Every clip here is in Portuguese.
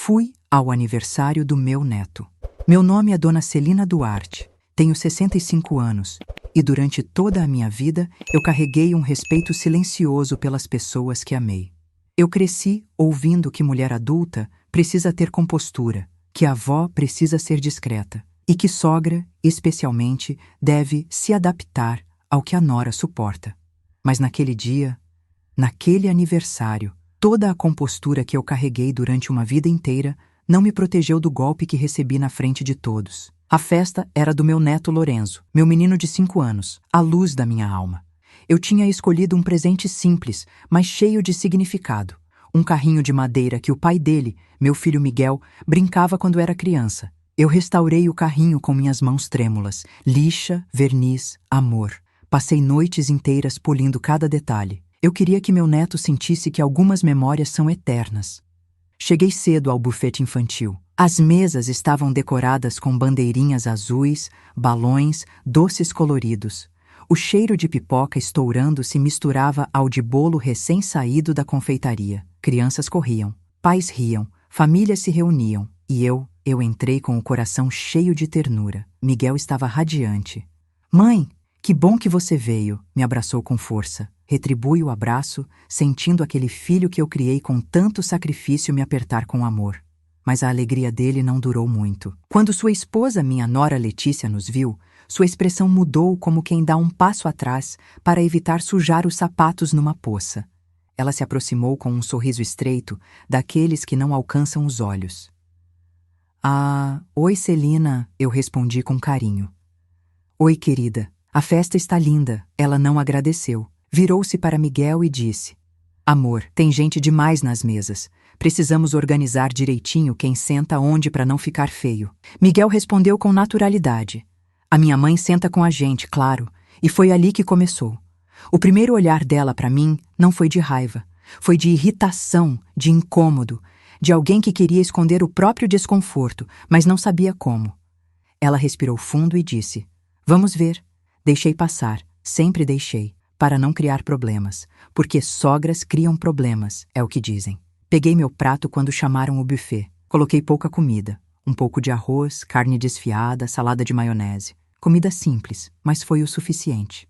Fui ao aniversário do meu neto. Meu nome é Dona Celina Duarte. Tenho 65 anos e durante toda a minha vida eu carreguei um respeito silencioso pelas pessoas que amei. Eu cresci ouvindo que mulher adulta precisa ter compostura, que a avó precisa ser discreta e que sogra, especialmente, deve se adaptar ao que a nora suporta. Mas naquele dia, naquele aniversário, toda a compostura que eu carreguei durante uma vida inteira não me protegeu do golpe que recebi na frente de todos. A festa era do meu neto Lorenzo, meu menino de 5 anos, a luz da minha alma. Eu tinha escolhido um presente simples, mas cheio de significado. Um carrinho de madeira que o pai dele, meu filho Miguel, brincava quando era criança. Eu restaurei o carrinho com minhas mãos trêmulas, lixa, verniz, amor. Passei noites inteiras polindo cada detalhe. Eu queria que meu neto sentisse que algumas memórias são eternas. Cheguei cedo ao bufete infantil. As mesas estavam decoradas com bandeirinhas azuis, balões, doces coloridos. O cheiro de pipoca estourando se misturava ao de bolo recém-saído da confeitaria. Crianças corriam, pais riam, famílias se reuniam. E eu entrei com o coração cheio de ternura. Miguel estava radiante. "Mãe, que bom que você veio", me abraçou com força. Retribui o abraço, sentindo aquele filho que eu criei com tanto sacrifício me apertar com amor. Mas a alegria dele não durou muito. Quando sua esposa, minha nora Letícia, nos viu, sua expressão mudou como quem dá um passo atrás para evitar sujar os sapatos numa poça. Ela se aproximou com um sorriso estreito, daqueles que não alcançam os olhos. "Ah, oi Celina", eu respondi com carinho. "Oi, querida, a festa está linda", ela não agradeceu. Virou-se para Miguel e disse: "Amor, tem gente demais nas mesas. Precisamos organizar direitinho quem senta onde para não ficar feio." Miguel respondeu com naturalidade: "A minha mãe senta com a gente, claro." E foi ali que começou. O primeiro olhar dela para mim não foi de raiva. Foi de irritação, de incômodo, de alguém que queria esconder o próprio desconforto, mas não sabia como. Ela respirou fundo e disse: "Vamos ver." Deixei passar, sempre deixei, para não criar problemas, porque sogras criam problemas, é o que dizem. Peguei meu prato quando chamaram o buffet. Coloquei pouca comida, um pouco de arroz, carne desfiada, salada de maionese. Comida simples, mas foi o suficiente.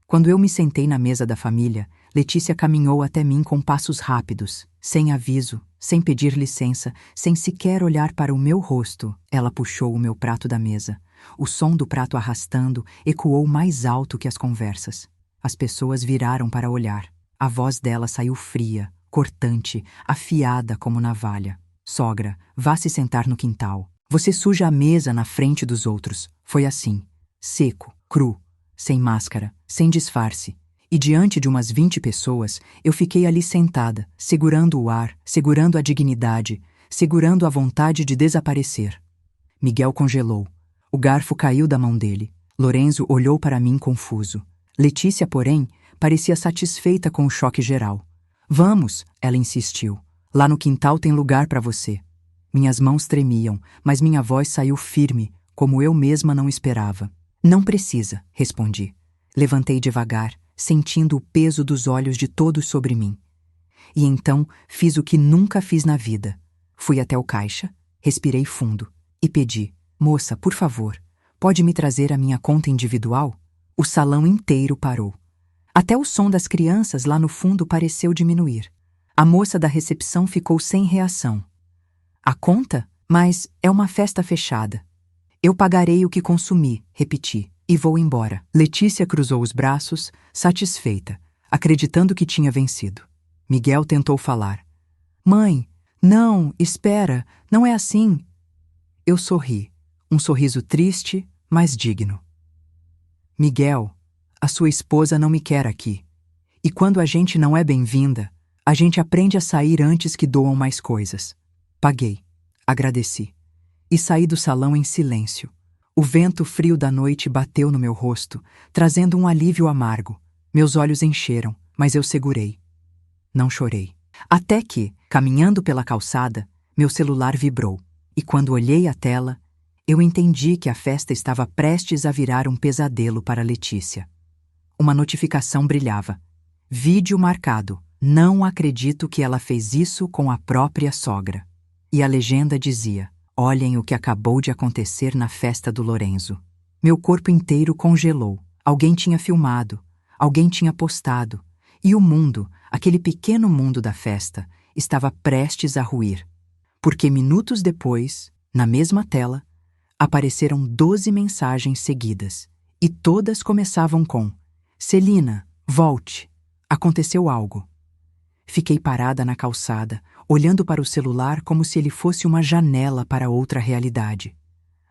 Quando eu me sentei na mesa da família, Letícia caminhou até mim com passos rápidos, sem aviso, sem pedir licença, sem sequer olhar para o meu rosto. Ela puxou o meu prato da mesa. O som do prato arrastando ecoou mais alto que as conversas. As pessoas viraram para olhar. A voz dela saiu fria, cortante, afiada como navalha. "Sogra, vá se sentar no quintal. Você suja a mesa na frente dos outros." Foi assim, seco, cru, sem máscara, sem disfarce. E diante de umas 20 pessoas, eu fiquei ali sentada, segurando o ar, segurando a dignidade, segurando a vontade de desaparecer. Miguel congelou. O garfo caiu da mão dele. Lorenzo olhou para mim confuso. Letícia, porém, parecia satisfeita com o choque geral. "Vamos", ela insistiu. "Lá no quintal tem lugar para você." Minhas mãos tremiam, mas minha voz saiu firme, como eu mesma não esperava. "Não precisa", respondi. Levantei devagar, sentindo o peso dos olhos de todos sobre mim. E então fiz o que nunca fiz na vida. Fui até o caixa, respirei fundo e pedi: "Moça, por favor, pode me trazer a minha conta individual?" O salão inteiro parou. Até o som das crianças lá no fundo pareceu diminuir. A moça da recepção ficou sem reação. "A conta? Mas é uma festa fechada." "Eu pagarei o que consumi", repeti, "e vou embora." Letícia cruzou os braços, satisfeita, acreditando que tinha vencido. Miguel tentou falar. "Mãe, não, espera, não é assim." Eu sorri, um sorriso triste, mas digno. "Miguel, a sua esposa não me quer aqui. E quando a gente não é bem-vinda, a gente aprende a sair antes que doam mais coisas." Paguei, agradeci e saí do salão em silêncio. O vento frio da noite bateu no meu rosto, trazendo um alívio amargo. Meus olhos encheram, mas eu segurei. Não chorei. Até que, caminhando pela calçada, meu celular vibrou. E quando olhei a tela, eu entendi que a festa estava prestes a virar um pesadelo para Letícia. Uma notificação brilhava. "Vídeo marcado. Não acredito que ela fez isso com a própria sogra." e a legenda dizia: olhem o que acabou de acontecer na festa do Lorenzo. Meu corpo inteiro congelou. Alguém tinha filmado, alguém tinha postado, e o mundo, aquele pequeno mundo da festa, estava prestes a ruir. Porque minutos depois, na mesma tela, apareceram 12 mensagens seguidas, e todas começavam com: Celina, volte, aconteceu algo. Fiquei parada na calçada, olhando para o celular como se ele fosse uma janela para outra realidade.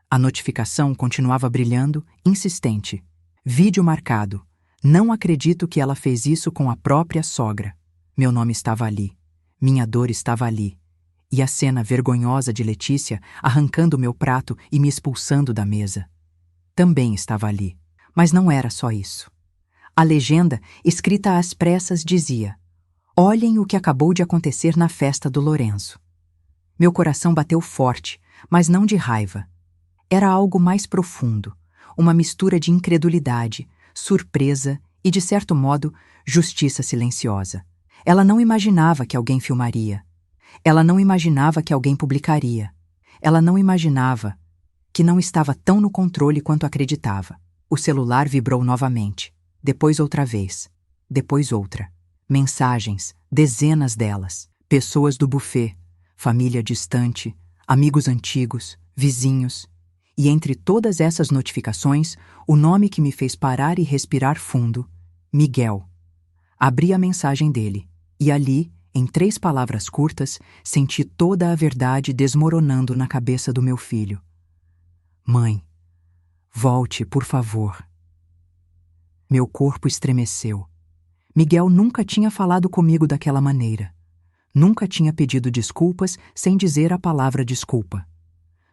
A notificação continuava brilhando, insistente. Vídeo marcado. Não acredito que ela fez isso com a própria sogra. Meu nome estava ali. Minha dor estava ali. E a cena vergonhosa de Letícia arrancando meu prato e me expulsando da mesa também estava ali. Mas não era só isso. A legenda, escrita às pressas, dizia: olhem o que acabou de acontecer na festa do Lorenzo. Meu coração bateu forte, mas não de raiva. Era algo mais profundo, uma mistura de incredulidade, surpresa e, de certo modo, justiça silenciosa. Ela não imaginava que alguém filmaria. Ela não imaginava que alguém publicaria. Ela não imaginava que não estava tão no controle quanto acreditava. O celular vibrou novamente, depois outra vez, depois outra. Mensagens, dezenas delas, pessoas do buffet, família distante, amigos antigos, vizinhos. E entre todas essas notificações, o nome que me fez parar e respirar fundo: Miguel. Abri a mensagem dele, e ali, em 3 palavras curtas, senti toda a verdade desmoronando na cabeça do meu filho. Mãe, volte, por favor. Meu corpo estremeceu. Miguel nunca tinha falado comigo daquela maneira. Nunca tinha pedido desculpas sem dizer a palavra desculpa.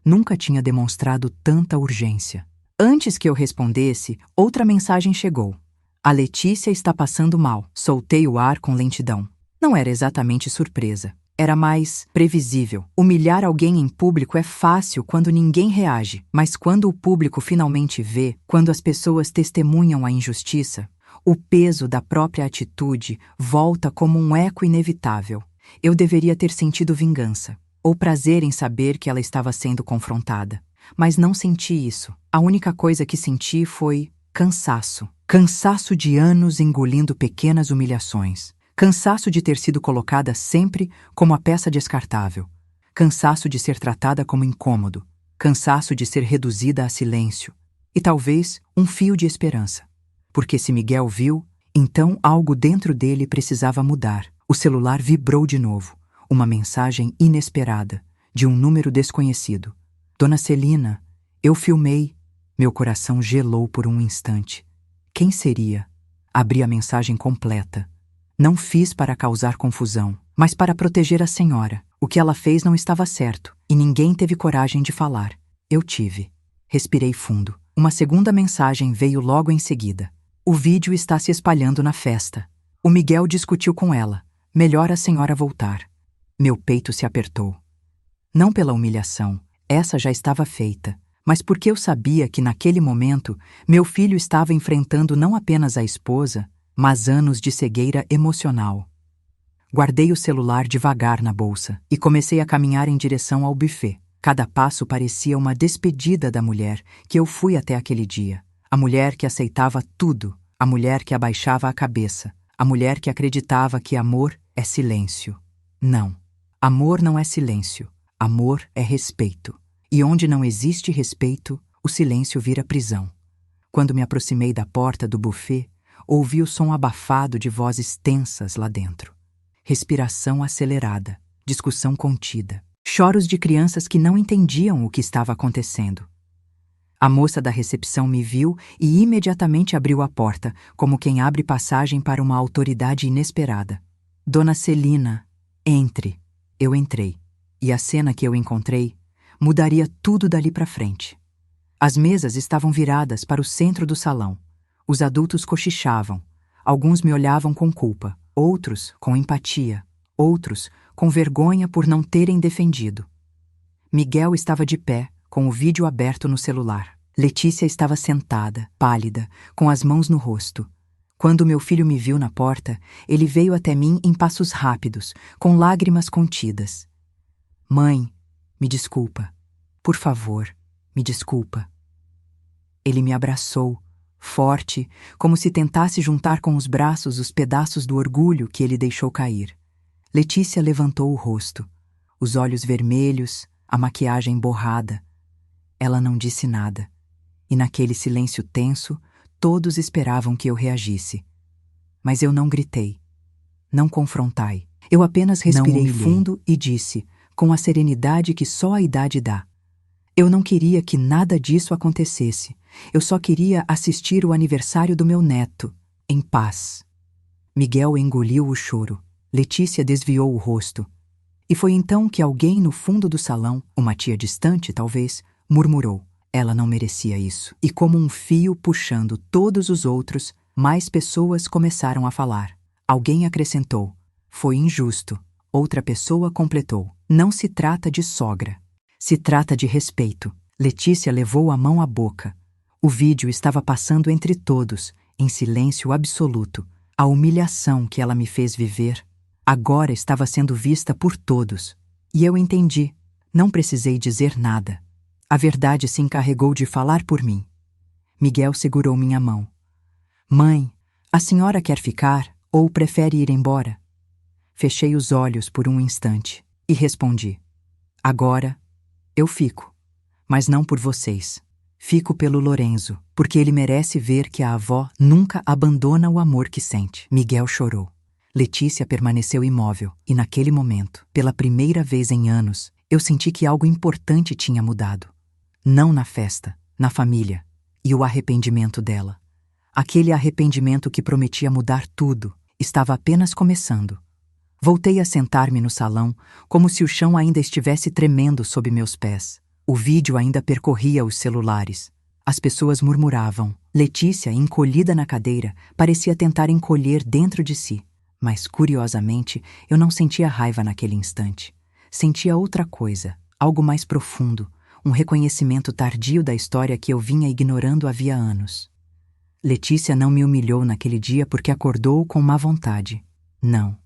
Nunca tinha demonstrado tanta urgência. Antes que eu respondesse, outra mensagem chegou. A Letícia está passando mal. Soltei o ar com lentidão. Não era exatamente surpresa. Era mais previsível. Humilhar alguém em público é fácil quando ninguém reage, mas quando o público finalmente vê, quando as pessoas testemunham a injustiça, o peso da própria atitude volta como um eco inevitável. Eu deveria ter sentido vingança, ou prazer em saber que ela estava sendo confrontada. Mas não senti isso. A única coisa que senti foi cansaço. Cansaço de anos engolindo pequenas humilhações. Cansaço de ter sido colocada sempre como a peça descartável. Cansaço de ser tratada como incômodo. Cansaço de ser reduzida a silêncio. E talvez um fio de esperança. Porque se Miguel viu, então algo dentro dele precisava mudar. O celular vibrou de novo. Uma mensagem inesperada, de um número desconhecido. Dona Celina, eu filmei. Meu coração gelou por um instante. Quem seria? Abri a mensagem completa. Não fiz para causar confusão, mas para proteger a senhora. O que ela fez não estava certo, e ninguém teve coragem de falar. Eu tive. Respirei fundo. Uma segunda mensagem veio logo em seguida. O vídeo está se espalhando na festa. O Miguel discutiu com ela. Melhor a senhora voltar. Meu peito se apertou. Não pela humilhação, essa já estava feita, mas porque eu sabia que naquele momento meu filho estava enfrentando não apenas a esposa, mas anos de cegueira emocional. Guardei o celular devagar na bolsa e comecei a caminhar em direção ao buffet. Cada passo parecia uma despedida da mulher que eu fui até aquele dia. A mulher que aceitava tudo, a mulher que abaixava a cabeça, a mulher que acreditava que amor é silêncio. Não. Amor não é silêncio. Amor é respeito. E onde não existe respeito, o silêncio vira prisão. Quando me aproximei da porta do buffet, ouvi o som abafado de vozes tensas lá dentro. Respiração acelerada, discussão contida, choros de crianças que não entendiam o que estava acontecendo. A moça da recepção me viu e imediatamente abriu a porta, como quem abre passagem para uma autoridade inesperada. Dona Celina, entre. Eu entrei, e a cena que eu encontrei mudaria tudo dali para frente. As mesas estavam viradas para o centro do salão. Os adultos cochichavam. Alguns me olhavam com culpa, outros com empatia, outros com vergonha por não terem defendido. Miguel estava de pé, com o vídeo aberto no celular. Letícia estava sentada, pálida, com as mãos no rosto. Quando meu filho me viu na porta, ele veio até mim em passos rápidos, com lágrimas contidas. Mãe, Me desculpa. Por favor, me desculpa. Ele me abraçou, forte, como se tentasse juntar com os braços os pedaços do orgulho que ele deixou cair. Letícia levantou o rosto, os olhos vermelhos, a maquiagem borrada. Ela não disse nada, e naquele silêncio tenso, todos esperavam que eu reagisse. Mas eu não gritei. Não confrontai. Eu apenas respirei fundo e disse, com a serenidade que só a idade dá: eu não queria que nada disso acontecesse. Eu só queria assistir o aniversário do meu neto, em paz. Miguel engoliu o choro. Letícia desviou o rosto. E foi então que alguém no fundo do salão, uma tia distante talvez, murmurou: ela não merecia isso. E como um fio puxando todos os outros, mais pessoas começaram a falar. Alguém acrescentou: foi injusto. Outra pessoa completou: não se trata de sogra. Se trata de respeito. Letícia levou a mão à boca. O vídeo estava passando entre todos, em silêncio absoluto. A humilhação que ela me fez viver agora estava sendo vista por todos. E eu entendi. Não precisei dizer nada. A verdade se encarregou de falar por mim. Miguel segurou minha mão. Mãe, a senhora quer ficar ou prefere ir embora? Fechei os olhos por um instante e respondi: agora eu fico, mas não por vocês. Fico pelo Lorenzo, porque ele merece ver que a avó nunca abandona o amor que sente. Miguel chorou. Letícia permaneceu imóvel e naquele momento, pela primeira vez em anos, eu senti que algo importante tinha mudado. Não na festa, na família, e o arrependimento dela. Aquele arrependimento que prometia mudar tudo, estava apenas começando. Voltei a sentar-me no salão, como se o chão ainda estivesse tremendo sob meus pés. O vídeo ainda percorria os celulares. As pessoas murmuravam. Letícia, encolhida na cadeira, parecia tentar encolher dentro de si. Mas, curiosamente, eu não sentia raiva naquele instante. Sentia outra coisa, algo mais profundo, um reconhecimento tardio da história que eu vinha ignorando havia anos. Letícia não me humilhou naquele dia porque acordou com má vontade. Não.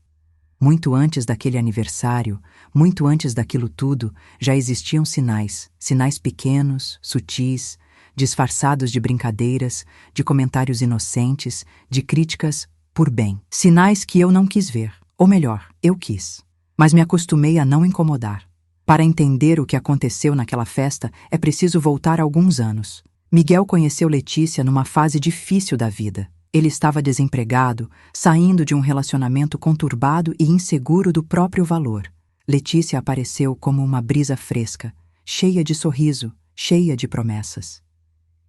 Muito antes daquele aniversário, muito antes daquilo tudo, já existiam sinais, sinais pequenos, sutis, disfarçados de brincadeiras, de comentários inocentes, de críticas por bem. Sinais que eu não quis ver, ou melhor, eu quis. Mas me acostumei a não incomodar. Para entender o que aconteceu naquela festa, é preciso voltar alguns anos. Miguel conheceu Letícia numa fase difícil da vida. Ele estava desempregado, saindo de um relacionamento conturbado e inseguro do próprio valor. Letícia apareceu como uma brisa fresca, cheia de sorriso, cheia de promessas.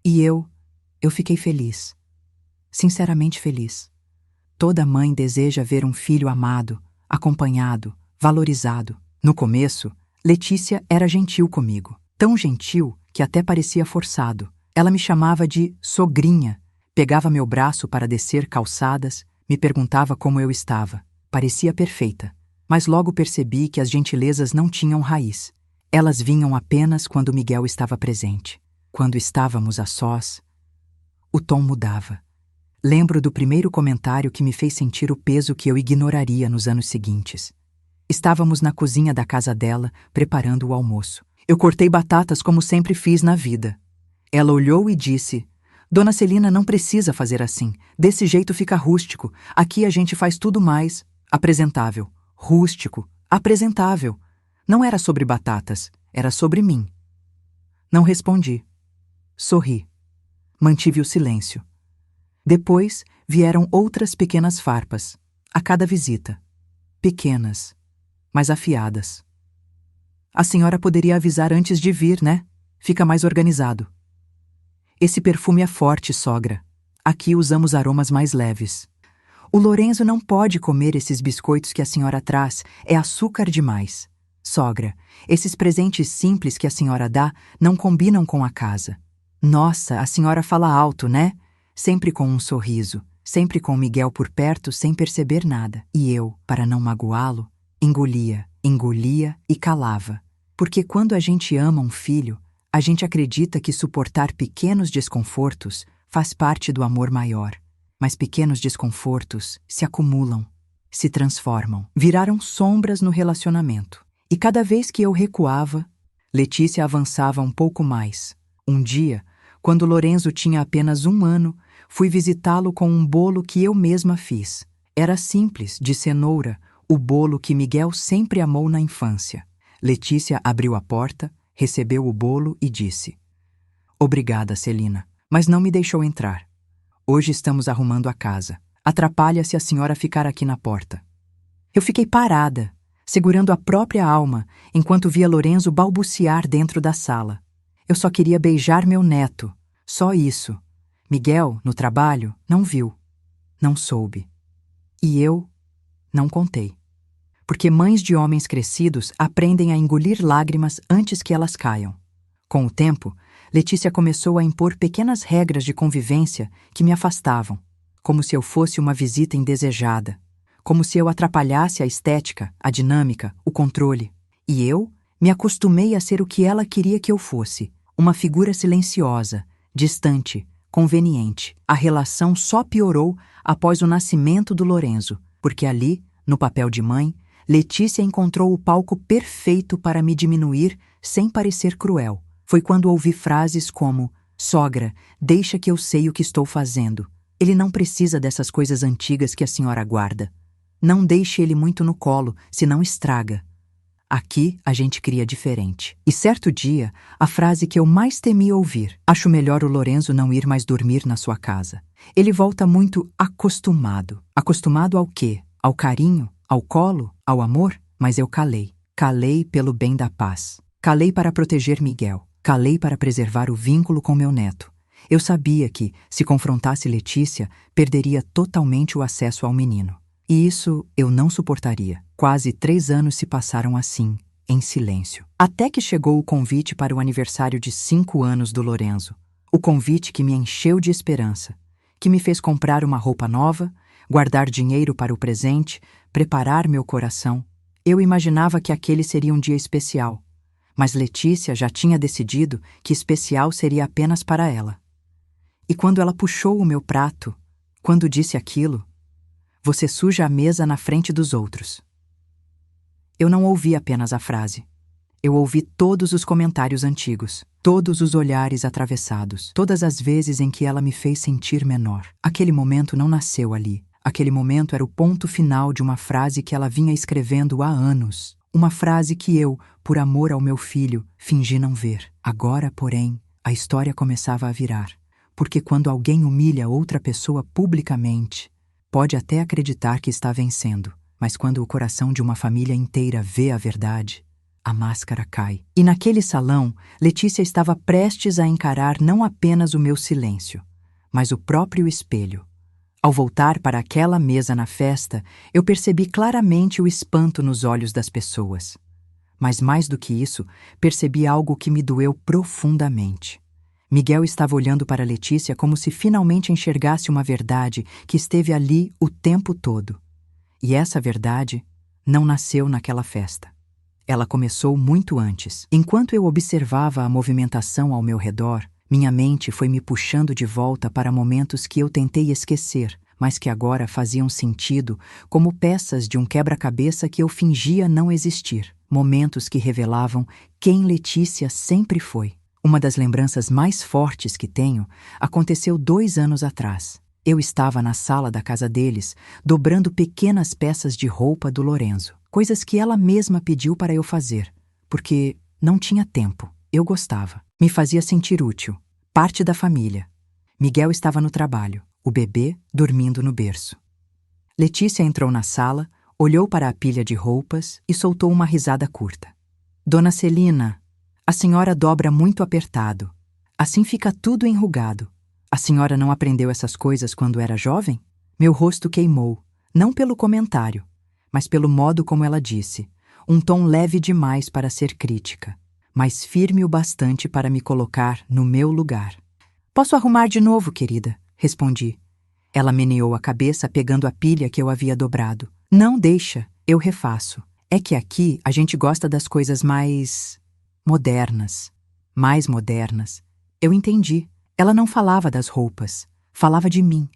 E eu fiquei feliz. Sinceramente feliz. Toda mãe deseja ver um filho amado, acompanhado, valorizado. No começo, Letícia era gentil comigo. Tão gentil que até parecia forçado. Ela me chamava de sogrinha, pegava meu braço para descer calçadas, me perguntava como eu estava. Parecia perfeita, mas logo percebi que as gentilezas não tinham raiz. Elas vinham apenas quando Miguel estava presente. Quando estávamos a sós, o tom mudava. Lembro do primeiro comentário que me fez sentir o peso que eu ignoraria nos anos seguintes. Estávamos na cozinha da casa dela, preparando o almoço. Eu cortei batatas como sempre fiz na vida. Ela olhou e disse: Dona Celina não precisa fazer assim. Desse jeito fica rústico. Aqui a gente faz tudo mais apresentável. Rústico, apresentável. Não era sobre batatas, era sobre mim. Não respondi. Sorri. Mantive o silêncio. Depois vieram outras pequenas farpas, a cada visita. Pequenas, mas afiadas. A senhora poderia avisar antes de vir, né? Fica mais organizado. Esse perfume é forte, sogra. Aqui usamos aromas mais leves. O Lorenzo não pode comer esses biscoitos que a senhora traz, é açúcar demais. Sogra, esses presentes simples que a senhora dá não combinam com a casa. Nossa, a senhora fala alto, né? Sempre com um sorriso, sempre com Miguel por perto sem perceber nada. E eu, para não magoá-lo, engolia e calava. Porque quando a gente ama um filho, a gente acredita que suportar pequenos desconfortos faz parte do amor maior. Mas pequenos desconfortos se acumulam, se transformam, viraram sombras no relacionamento. E cada vez que eu recuava, Letícia avançava um pouco mais. Um dia, quando Lorenzo tinha apenas 1 ano, fui visitá-lo com um bolo que eu mesma fiz. Era simples, de cenoura, o bolo que Miguel sempre amou na infância. Letícia abriu a porta, recebeu o bolo e disse: "Obrigada, Celina, mas não me deixou entrar. Hoje estamos arrumando a casa. Atrapalha se a senhora ficar aqui na porta." Eu fiquei parada, segurando a própria alma, enquanto via Lorenzo balbuciar dentro da sala. Eu só queria beijar meu neto, só isso. Miguel, no trabalho, não viu, não soube. E eu não contei. Porque mães de homens crescidos aprendem a engolir lágrimas antes que elas caiam. Com o tempo, Letícia começou a impor pequenas regras de convivência que me afastavam, como se eu fosse uma visita indesejada, como se eu atrapalhasse a estética, a dinâmica, o controle. E eu me acostumei a ser o que ela queria que eu fosse, uma figura silenciosa, distante, conveniente. A relação só piorou após o nascimento do Lorenzo, porque ali, no papel de mãe, Letícia encontrou o palco perfeito para me diminuir sem parecer cruel. Foi quando ouvi frases como: "Sogra, deixa que eu sei o que estou fazendo. Ele não precisa dessas coisas antigas que a senhora guarda. Não deixe ele muito no colo, senão estraga. Aqui a gente cria diferente." E certo dia, a frase que eu mais temi ouvir: "Acho melhor o Lorenzo não ir mais dormir na sua casa. Ele volta muito acostumado." Acostumado ao quê? Ao carinho? Ao colo? Ao amor? Mas eu calei. Calei pelo bem da paz. Calei para proteger Miguel. Calei para preservar o vínculo com meu neto. Eu sabia que, se confrontasse Letícia, perderia totalmente o acesso ao menino. E isso eu não suportaria. Quase 3 anos se passaram assim, em silêncio. Até que chegou o convite para o aniversário de 5 anos do Lorenzo. O convite que me encheu de esperança, que me fez comprar uma roupa nova, guardar dinheiro para o presente, preparar meu coração. Eu imaginava que aquele seria um dia especial, mas Letícia já tinha decidido que especial seria apenas para ela. E quando ela puxou o meu prato, quando disse aquilo: "Você suja a mesa na frente dos outros." Eu não ouvi apenas a frase. Eu ouvi todos os comentários antigos, todos os olhares atravessados, todas as vezes em que ela me fez sentir menor. Aquele momento não nasceu ali. Aquele momento era o ponto final de uma frase que ela vinha escrevendo há anos. Uma frase que eu, por amor ao meu filho, fingi não ver. Agora, porém, a história começava a virar. Porque quando alguém humilha outra pessoa publicamente, pode até acreditar que está vencendo, mas quando o coração de uma família inteira vê a verdade, a máscara cai. E naquele salão, Letícia estava prestes a encarar não apenas o meu silêncio, mas o próprio espelho. Ao voltar para aquela mesa na festa, eu percebi claramente o espanto nos olhos das pessoas. Mas mais do que isso, percebi algo que me doeu profundamente. Miguel estava olhando para Letícia como se finalmente enxergasse uma verdade que esteve ali o tempo todo. E essa verdade não nasceu naquela festa. Ela começou muito antes. Enquanto eu observava a movimentação ao meu redor, minha mente foi me puxando de volta para momentos que eu tentei esquecer, mas que agora faziam sentido como peças de um quebra-cabeça que eu fingia não existir. Momentos que revelavam quem Letícia sempre foi. Uma das lembranças mais fortes que tenho aconteceu 2 anos atrás. Eu estava na sala da casa deles, dobrando pequenas peças de roupa do Lorenzo. Coisas que ela mesma pediu para eu fazer, porque não tinha tempo. Eu gostava. Me fazia sentir útil. Parte da família. Miguel estava no trabalho, o bebê dormindo no berço. Letícia entrou na sala, olhou para a pilha de roupas e soltou uma risada curta. "Dona Celina, a senhora dobra muito apertado. Assim fica tudo enrugado. A senhora não aprendeu essas coisas quando era jovem?" Meu rosto queimou, não pelo comentário, mas pelo modo como ela disse, um tom leve demais para ser crítica, mas firme o bastante para me colocar no meu lugar. "Posso arrumar de novo, querida?" respondi. Ela meneou a cabeça pegando a pilha que eu havia dobrado. "Não, deixa, eu refaço. É que aqui a gente gosta das coisas mais modernas. Mais modernas." Eu entendi. Ela não falava das roupas, falava de mim.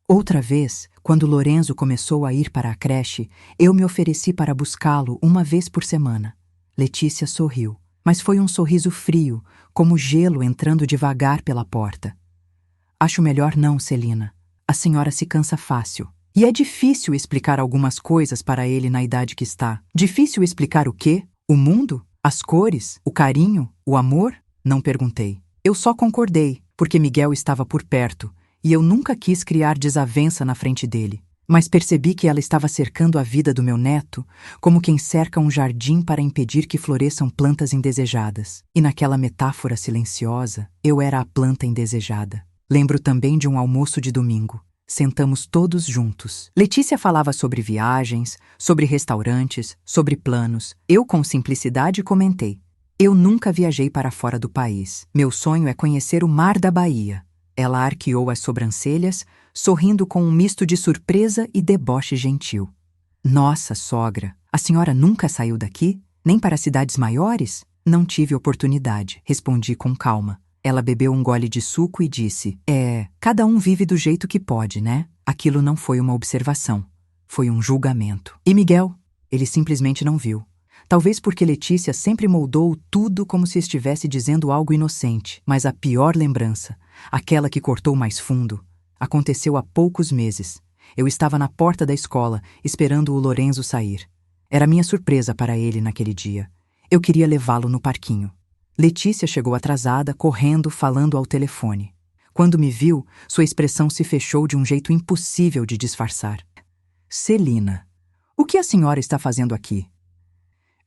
Outra vez, quando Lorenzo começou a ir para a creche, eu me ofereci para buscá-lo uma vez por semana. Letícia sorriu. mas foi um sorriso frio, como gelo entrando devagar pela porta. Acho melhor não, Celina. A senhora se cansa fácil. E é difícil explicar algumas coisas para ele na idade que está. Difícil explicar o quê? O mundo? As cores? O carinho? O amor? Não perguntei. Eu só concordei, porque Miguel estava por perto, e eu nunca quis criar desavença na frente dele. Mas percebi que ela estava cercando a vida do meu neto, como quem cerca um jardim para impedir que floresçam plantas indesejadas. E naquela metáfora silenciosa, eu era a planta indesejada. Lembro também de um almoço de domingo. Sentamos todos juntos. Letícia falava sobre viagens, sobre restaurantes, sobre planos. Eu, com simplicidade, comentei: eu nunca viajei para fora do país. Meu sonho é conhecer o mar da Bahia. Ela arqueou as sobrancelhas, sorrindo com um misto de surpresa e deboche gentil. Nossa, sogra, a senhora nunca saiu daqui? Nem para cidades maiores? Não tive oportunidade, respondi com calma. Ela bebeu um gole de suco e disse: cada um vive do jeito que pode, né? Aquilo não foi uma observação. Foi um julgamento. E Miguel? Ele simplesmente não viu. Talvez porque Letícia sempre moldou tudo como se estivesse dizendo algo inocente. Mas a pior lembrança, aquela que cortou mais fundo, aconteceu há poucos meses. Eu estava na porta da escola, esperando o Lorenzo sair. Era minha surpresa para ele naquele dia. Eu queria levá-lo no parquinho. Letícia chegou atrasada, correndo, falando ao telefone. Quando me viu, sua expressão se fechou de um jeito impossível de disfarçar. Celina, o que a senhora está fazendo aqui?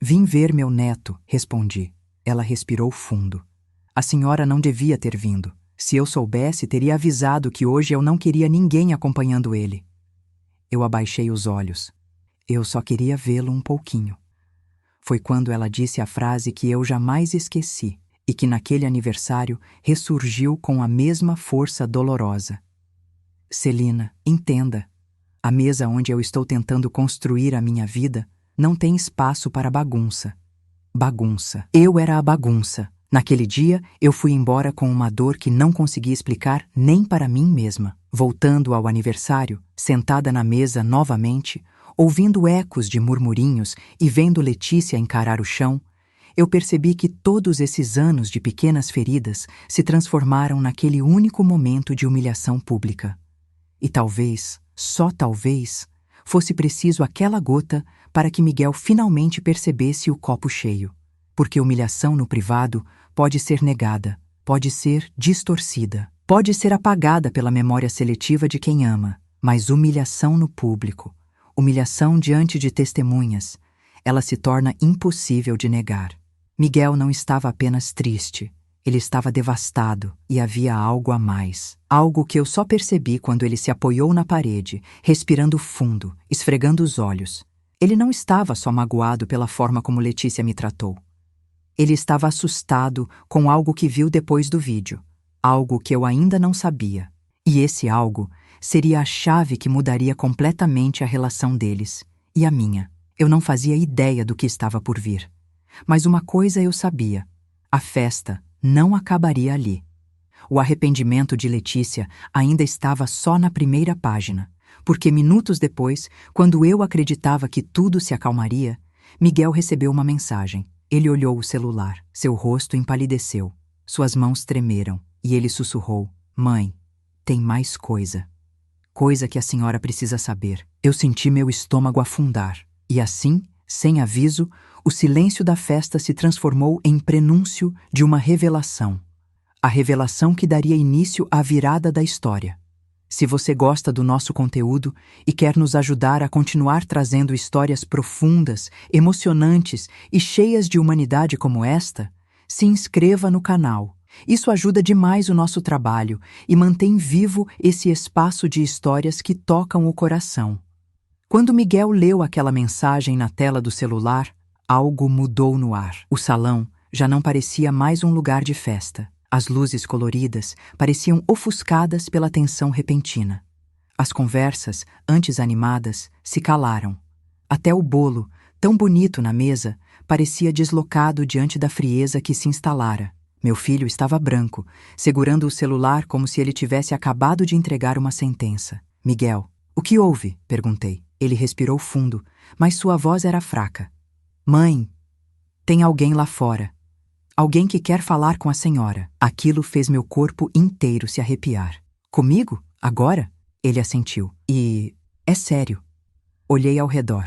Vim ver meu neto, respondi. Ela respirou fundo. A senhora não devia ter vindo. Se eu soubesse, teria avisado que hoje eu não queria ninguém acompanhando ele. Eu abaixei os olhos. Eu só queria vê-lo um pouquinho. Foi quando ela disse a frase que eu jamais esqueci e que naquele aniversário ressurgiu com a mesma força dolorosa. Celina, entenda. A mesa onde eu estou tentando construir a minha vida não tem espaço para bagunça. Bagunça. Eu era a bagunça. Naquele dia, eu fui embora com uma dor que não conseguia explicar nem para mim mesma. Voltando ao aniversário, sentada na mesa novamente, ouvindo ecos de murmurinhos e vendo Letícia encarar o chão, eu percebi que todos esses anos de pequenas feridas se transformaram naquele único momento de humilhação pública. E talvez, só talvez, fosse preciso aquela gota para que Miguel finalmente percebesse o copo cheio. Porque humilhação no privado pode ser negada, pode ser distorcida, pode ser apagada pela memória seletiva de quem ama, mas humilhação no público, humilhação diante de testemunhas, ela se torna impossível de negar. Miguel não estava apenas triste, ele estava devastado e havia algo a mais. Algo que eu só percebi quando ele se apoiou na parede, respirando fundo, esfregando os olhos. Ele não estava só magoado pela forma como Letícia me tratou. Ele estava assustado com algo que viu depois do vídeo, algo que eu ainda não sabia. E esse algo seria a chave que mudaria completamente a relação deles e a minha. Eu não fazia ideia do que estava por vir. Mas uma coisa eu sabia: a festa não acabaria ali. O arrependimento de Letícia ainda estava só na primeira página, porque minutos depois, quando eu acreditava que tudo se acalmaria, Miguel recebeu uma mensagem. Ele olhou o celular, seu rosto empalideceu, suas mãos tremeram e ele sussurrou: Mãe, tem mais coisa. Coisa que a senhora precisa saber. Eu senti meu estômago afundar e assim, sem aviso, o silêncio da festa se transformou em prenúncio de uma revelação. A revelação que daria início à virada da história. Se você gosta do nosso conteúdo e quer nos ajudar a continuar trazendo histórias profundas, emocionantes e cheias de humanidade como esta, se inscreva no canal. Isso ajuda demais o nosso trabalho e mantém vivo esse espaço de histórias que tocam o coração. Quando Miguel leu aquela mensagem na tela do celular, algo mudou no ar. O salão já não parecia mais um lugar de festa. As luzes coloridas pareciam ofuscadas pela tensão repentina. As conversas, antes animadas, se calaram. Até o bolo, tão bonito na mesa, parecia deslocado diante da frieza que se instalara. Meu filho estava branco, segurando o celular como se ele tivesse acabado de entregar uma sentença. Miguel, o que houve? Perguntei. Ele respirou fundo, mas sua voz era fraca. Mãe, tem alguém lá fora. Alguém que quer falar com a senhora. Aquilo fez meu corpo inteiro se arrepiar. Comigo? Agora? Ele assentiu. E... é sério. Olhei ao redor.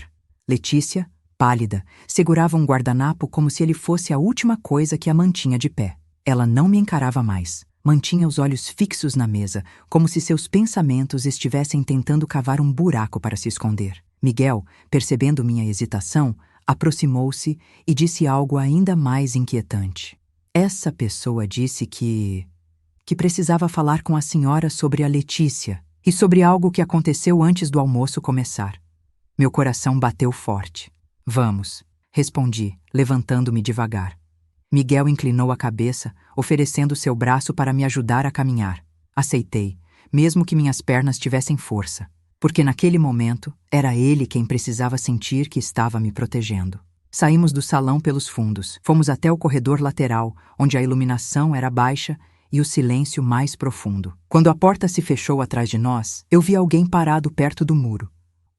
Letícia, pálida, segurava um guardanapo como se ele fosse a última coisa que a mantinha de pé. Ela não me encarava mais. Mantinha os olhos fixos na mesa, como se seus pensamentos estivessem tentando cavar um buraco para se esconder. Miguel, percebendo minha hesitação, aproximou-se e disse algo ainda mais inquietante. Essa pessoa disse que precisava falar com a senhora sobre a Letícia e sobre algo que aconteceu antes do almoço começar. Meu coração bateu forte. Vamos, respondi, levantando-me devagar. Miguel inclinou a cabeça, oferecendo seu braço para me ajudar a caminhar. Aceitei, mesmo que minhas pernas tivessem força, porque naquele momento era ele quem precisava sentir que estava me protegendo. Saímos do salão pelos fundos, fomos até o corredor lateral, onde a iluminação era baixa e o silêncio mais profundo. Quando a porta se fechou atrás de nós, eu vi alguém parado perto do muro.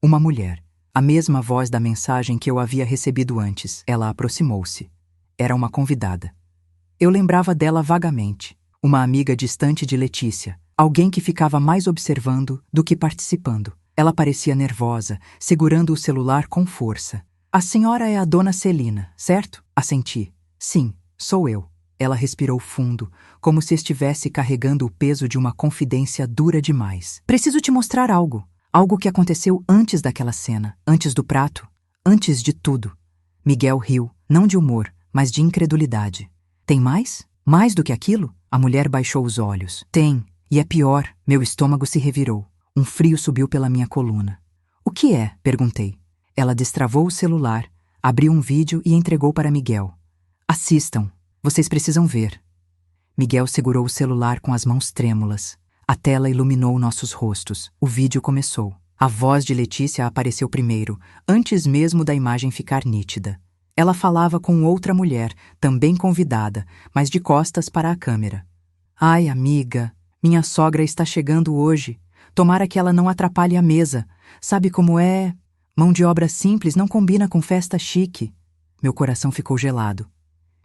Uma mulher, a mesma voz da mensagem que eu havia recebido antes. Ela aproximou-se. Era uma convidada. Eu lembrava dela vagamente, uma amiga distante de Letícia, alguém que ficava mais observando do que participando. Ela parecia nervosa, segurando o celular com força. A senhora é a dona Celina, certo? Assenti. Sim, sou eu. Ela respirou fundo, como se estivesse carregando o peso de uma confidência dura demais. Preciso te mostrar algo. Algo que aconteceu antes daquela cena, antes do prato, antes de tudo. Miguel riu, não de humor, mas de incredulidade. Tem mais? Mais do que aquilo? A mulher baixou os olhos. Tem, e é pior. Meu estômago se revirou. Um frio subiu pela minha coluna. O que é? Perguntei. Ela destravou o celular, abriu um vídeo e entregou para Miguel. Assistam. Vocês precisam ver. Miguel segurou o celular com as mãos trêmulas. A tela iluminou nossos rostos. O vídeo começou. A voz de Letícia apareceu primeiro, antes mesmo da imagem ficar nítida. Ela falava com outra mulher, também convidada, mas de costas para a câmera. Ai, amiga, minha sogra está chegando hoje. Tomara que ela não atrapalhe a mesa. Sabe como é? Mão de obra simples não combina com festa chique. Meu coração ficou gelado.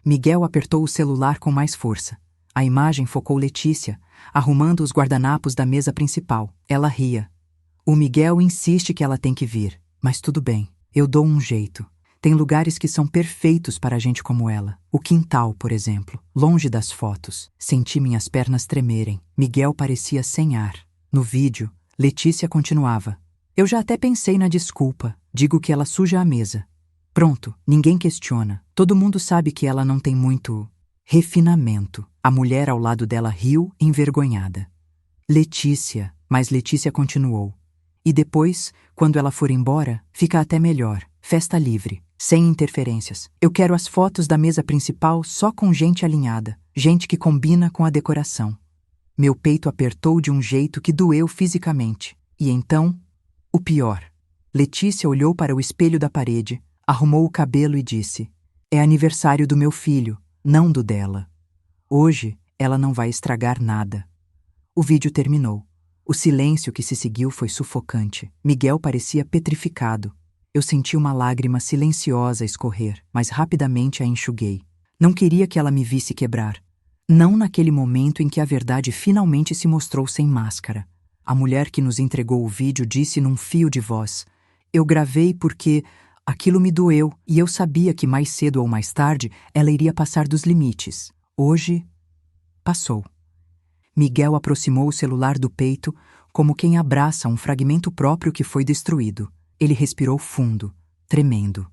Miguel apertou o celular com mais força. A imagem focou Letícia, arrumando os guardanapos da mesa principal. Ela ria. O Miguel insiste que ela tem que vir, mas tudo bem, eu dou um jeito. Tem lugares que são perfeitos para gente como ela. O quintal, por exemplo, longe das fotos. Senti minhas pernas tremerem. Miguel parecia sem ar. No vídeo, Letícia continuava. Eu já até pensei na desculpa. Digo que ela suja a mesa. Pronto, ninguém questiona. Todo mundo sabe que ela não tem muito refinamento. A mulher ao lado dela riu, envergonhada. Letícia, mas Letícia continuou. E depois, quando ela for embora, fica até melhor. Festa livre, sem interferências. Eu quero as fotos da mesa principal só com gente alinhada, gente que combina com a decoração. Meu peito apertou de um jeito que doeu fisicamente. E então, o pior. Letícia olhou para o espelho da parede, arrumou o cabelo e disse: é aniversário do meu filho, não do dela. Hoje, ela não vai estragar nada. O vídeo terminou. O silêncio que se seguiu foi sufocante. Miguel parecia petrificado. Eu senti uma lágrima silenciosa escorrer, mas rapidamente a enxuguei. Não queria que ela me visse quebrar. Não naquele momento em que a verdade finalmente se mostrou sem máscara. A mulher que nos entregou o vídeo disse num fio de voz: eu gravei porque aquilo me doeu e eu sabia que mais cedo ou mais tarde ela iria passar dos limites. Hoje, passou. Miguel aproximou o celular do peito como quem abraça um fragmento próprio que foi destruído. Ele respirou fundo, tremendo.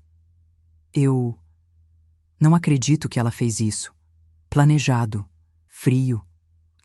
Eu não acredito que ela fez isso. Planejado, frio,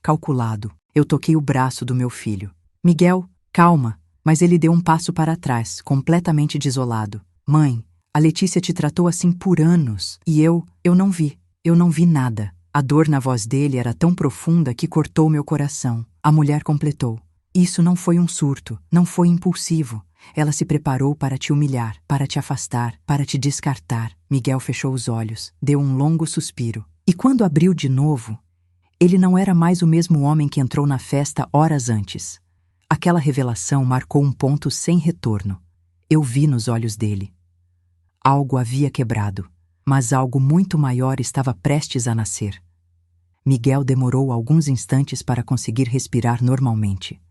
calculado. Eu toquei o braço do meu filho. Miguel, calma, mas ele deu um passo para trás, completamente desolado. Mãe, a Letícia te tratou assim por anos e eu não vi nada. A dor na voz dele era tão profunda que cortou meu coração. A mulher completou. Isso não foi um surto, não foi impulsivo. Ela se preparou para te humilhar, para te afastar, para te descartar. Miguel fechou os olhos, deu um longo suspiro. E quando abriu de novo, ele não era mais o mesmo homem que entrou na festa horas antes. Aquela revelação marcou um ponto sem retorno. Eu vi nos olhos dele. Algo havia quebrado, Mas algo muito maior estava prestes a nascer. Miguel demorou alguns instantes para conseguir respirar normalmente.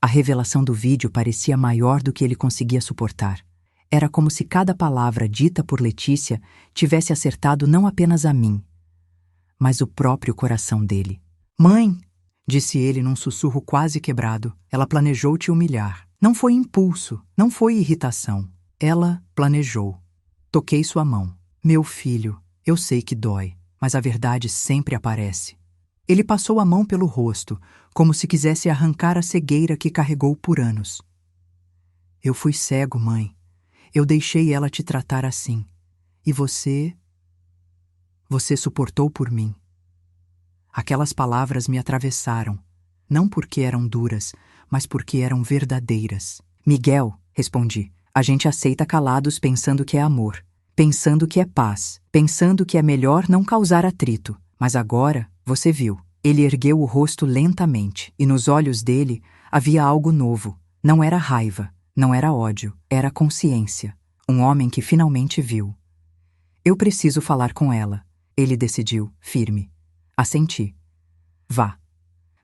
A revelação do vídeo parecia maior do que ele conseguia suportar. Era como se cada palavra dita por Letícia tivesse acertado não apenas a mim, mas o próprio coração dele. Mãe, disse ele num sussurro quase quebrado, ela planejou te humilhar. Não foi impulso, não foi irritação. Ela planejou. Toquei sua mão. Meu filho, eu sei que dói, mas a verdade sempre aparece. Ele passou a mão pelo rosto, como se quisesse arrancar a cegueira que carregou por anos. Eu fui cego, mãe. Eu deixei ela te tratar assim. E você suportou por mim. Aquelas palavras me atravessaram, não porque eram duras, mas porque eram verdadeiras. Miguel, respondi, a gente aceita calados pensando que é amor, pensando que é paz, pensando que é melhor não causar atrito. Mas agora, você viu, ele ergueu o rosto lentamente, e nos olhos dele havia algo novo. Não era raiva, não era ódio, era consciência. Um homem que finalmente viu. Eu preciso falar com ela, ele decidiu, firme. Assenti. Vá.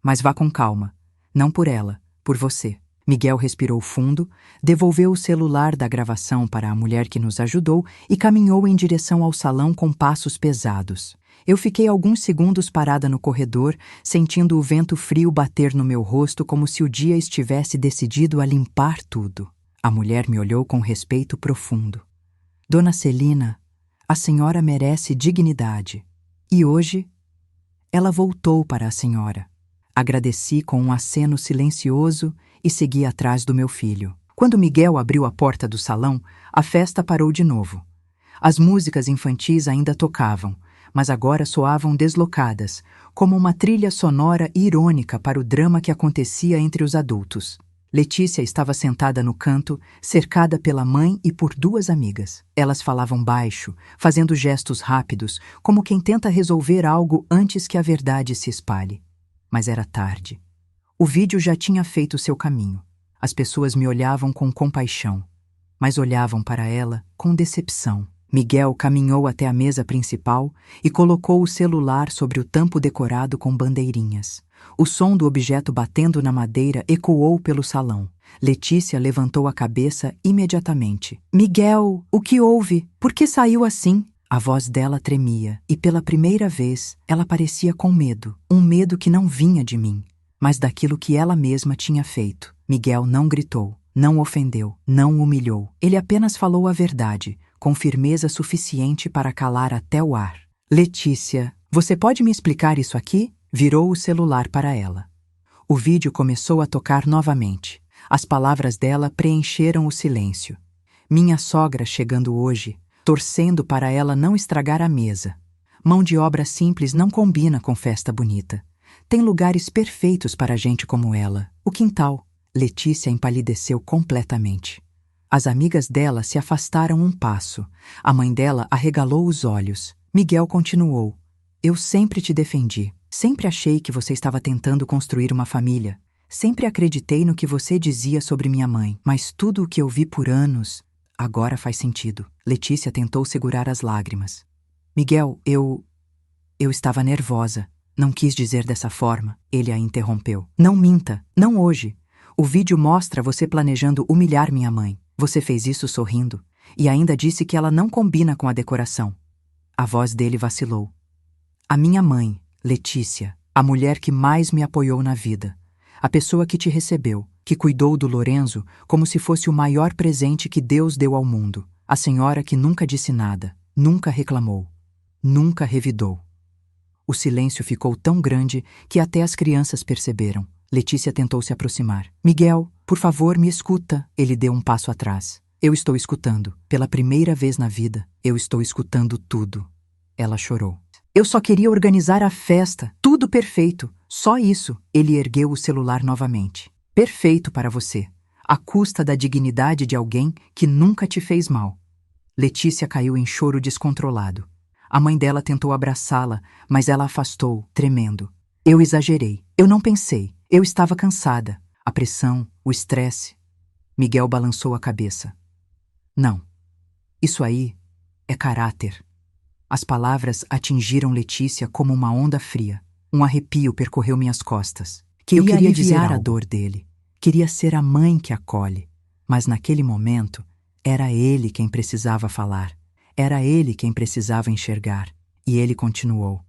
Mas vá com calma. Não por ela, por você. Miguel respirou fundo, devolveu o celular da gravação para a mulher que nos ajudou e caminhou em direção ao salão com passos pesados. Eu fiquei alguns segundos parada no corredor, sentindo o vento frio bater no meu rosto como se o dia estivesse decidido a limpar tudo. A mulher me olhou com respeito profundo. Dona Celina, a senhora merece dignidade. E hoje, ela voltou para a senhora. Agradeci com um aceno silencioso e segui atrás do meu filho. Quando Miguel abriu a porta do salão, a festa parou de novo. As músicas infantis ainda tocavam, mas agora soavam deslocadas, como uma trilha sonora irônica para o drama que acontecia entre os adultos. Letícia estava sentada no canto, cercada pela mãe e por duas amigas. Elas falavam baixo, fazendo gestos rápidos, como quem tenta resolver algo antes que a verdade se espalhe. Mas era tarde. O vídeo já tinha feito seu caminho. As pessoas me olhavam com compaixão, mas olhavam para ela com decepção. Miguel caminhou até a mesa principal e colocou o celular sobre o tampo decorado com bandeirinhas. O som do objeto batendo na madeira ecoou pelo salão. Letícia levantou a cabeça imediatamente. Miguel, o que houve? Por que saiu assim? A voz dela tremia, e pela primeira vez ela parecia com medo. Um medo que não vinha de mim, mas daquilo que ela mesma tinha feito. Miguel não gritou, não ofendeu, não humilhou. Ele apenas falou a verdade, com firmeza suficiente para calar até o ar. Letícia, você pode me explicar isso aqui? Virou o celular para ela. O vídeo começou a tocar novamente. As palavras dela preencheram o silêncio. Minha sogra chegando hoje, torcendo para ela não estragar a mesa. Mão de obra simples não combina com festa bonita. Tem lugares perfeitos para gente como ela. O quintal. Letícia empalideceu completamente. As amigas dela se afastaram um passo. A mãe dela arregalou os olhos. Miguel continuou. Eu sempre te defendi. Sempre achei que você estava tentando construir uma família. Sempre acreditei no que você dizia sobre minha mãe. Mas tudo o que eu vi por anos, agora faz sentido. Letícia tentou segurar as lágrimas. Miguel, eu estava nervosa. Não quis dizer dessa forma. Ele a interrompeu. Não minta. Não hoje. O vídeo mostra você planejando humilhar minha mãe. Você fez isso sorrindo. E ainda disse que ela não combina com a decoração. A voz dele vacilou. A minha mãe, Letícia, a mulher que mais me apoiou na vida. A pessoa que te recebeu, que cuidou do Lorenzo como se fosse o maior presente que Deus deu ao mundo. A senhora que nunca disse nada, nunca reclamou, nunca revidou. O silêncio ficou tão grande que até as crianças perceberam. Letícia tentou se aproximar. Miguel, por favor, me escuta. Ele deu um passo atrás. Eu estou escutando. Pela primeira vez na vida, eu estou escutando tudo. Ela chorou. Eu só queria organizar a festa. Tudo perfeito. Só isso. Ele ergueu o celular novamente. Perfeito para você. À custa da dignidade de alguém que nunca te fez mal. Letícia caiu em choro descontrolado. A mãe dela tentou abraçá-la, mas ela afastou, tremendo. Eu exagerei. Eu não pensei. Eu estava cansada. A pressão, o estresse. Miguel balançou a cabeça. Não. Isso aí é caráter. As palavras atingiram Letícia como uma onda fria. Um arrepio percorreu minhas costas. Eu queria aliviar a dor dele. Queria ser a mãe que acolhe. Mas naquele momento, era ele quem precisava falar. Era ele quem precisava enxergar. E ele continuou.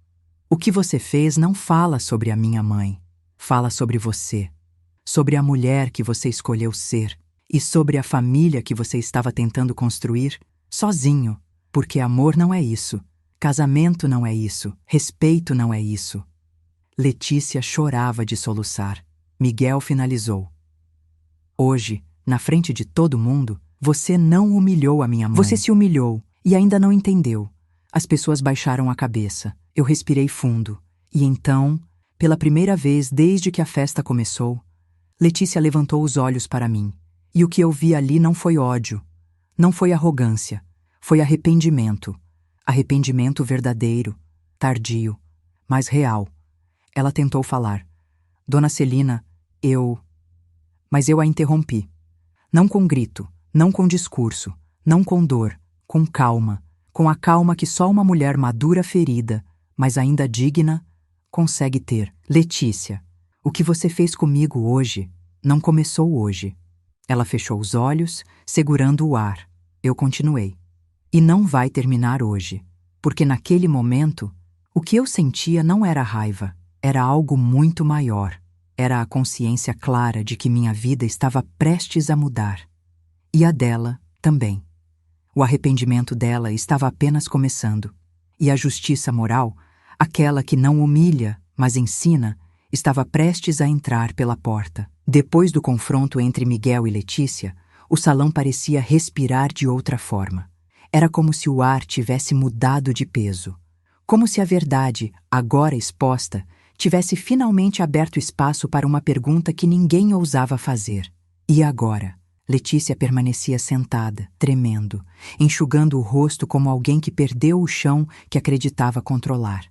O que você fez não fala sobre a minha mãe. Fala sobre você. Sobre a mulher que você escolheu ser. E sobre a família que você estava tentando construir sozinho. Porque amor não é isso. Casamento não é isso. Respeito não é isso. Letícia chorava de soluçar. Miguel finalizou. Hoje, na frente de todo mundo, você não humilhou a minha mãe. Você se humilhou e ainda não entendeu. As pessoas baixaram a cabeça. Eu respirei fundo. E então, pela primeira vez desde que a festa começou, Letícia levantou os olhos para mim. E o que eu vi ali não foi ódio. Não foi arrogância. Foi arrependimento. Arrependimento verdadeiro, tardio, mas real. Ela tentou falar. Dona Celina, Mas eu a interrompi. Não com grito, não com discurso, não com dor, com calma. Com a calma que só uma mulher madura ferida, mas ainda digna, consegue ter. Letícia, o que você fez comigo hoje não começou hoje. Ela fechou os olhos, segurando o ar. Eu continuei. E não vai terminar hoje, porque naquele momento, o que eu sentia não era raiva, era algo muito maior. Era a consciência clara de que minha vida estava prestes a mudar. E a dela também. O arrependimento dela estava apenas começando. E a justiça moral, aquela que não humilha, mas ensina, estava prestes a entrar pela porta. Depois do confronto entre Miguel e Letícia, o salão parecia respirar de outra forma. Era como se o ar tivesse mudado de peso. Como se a verdade, agora exposta, tivesse finalmente aberto espaço para uma pergunta que ninguém ousava fazer. E agora? Letícia permanecia sentada, tremendo, enxugando o rosto como alguém que perdeu o chão que acreditava controlar.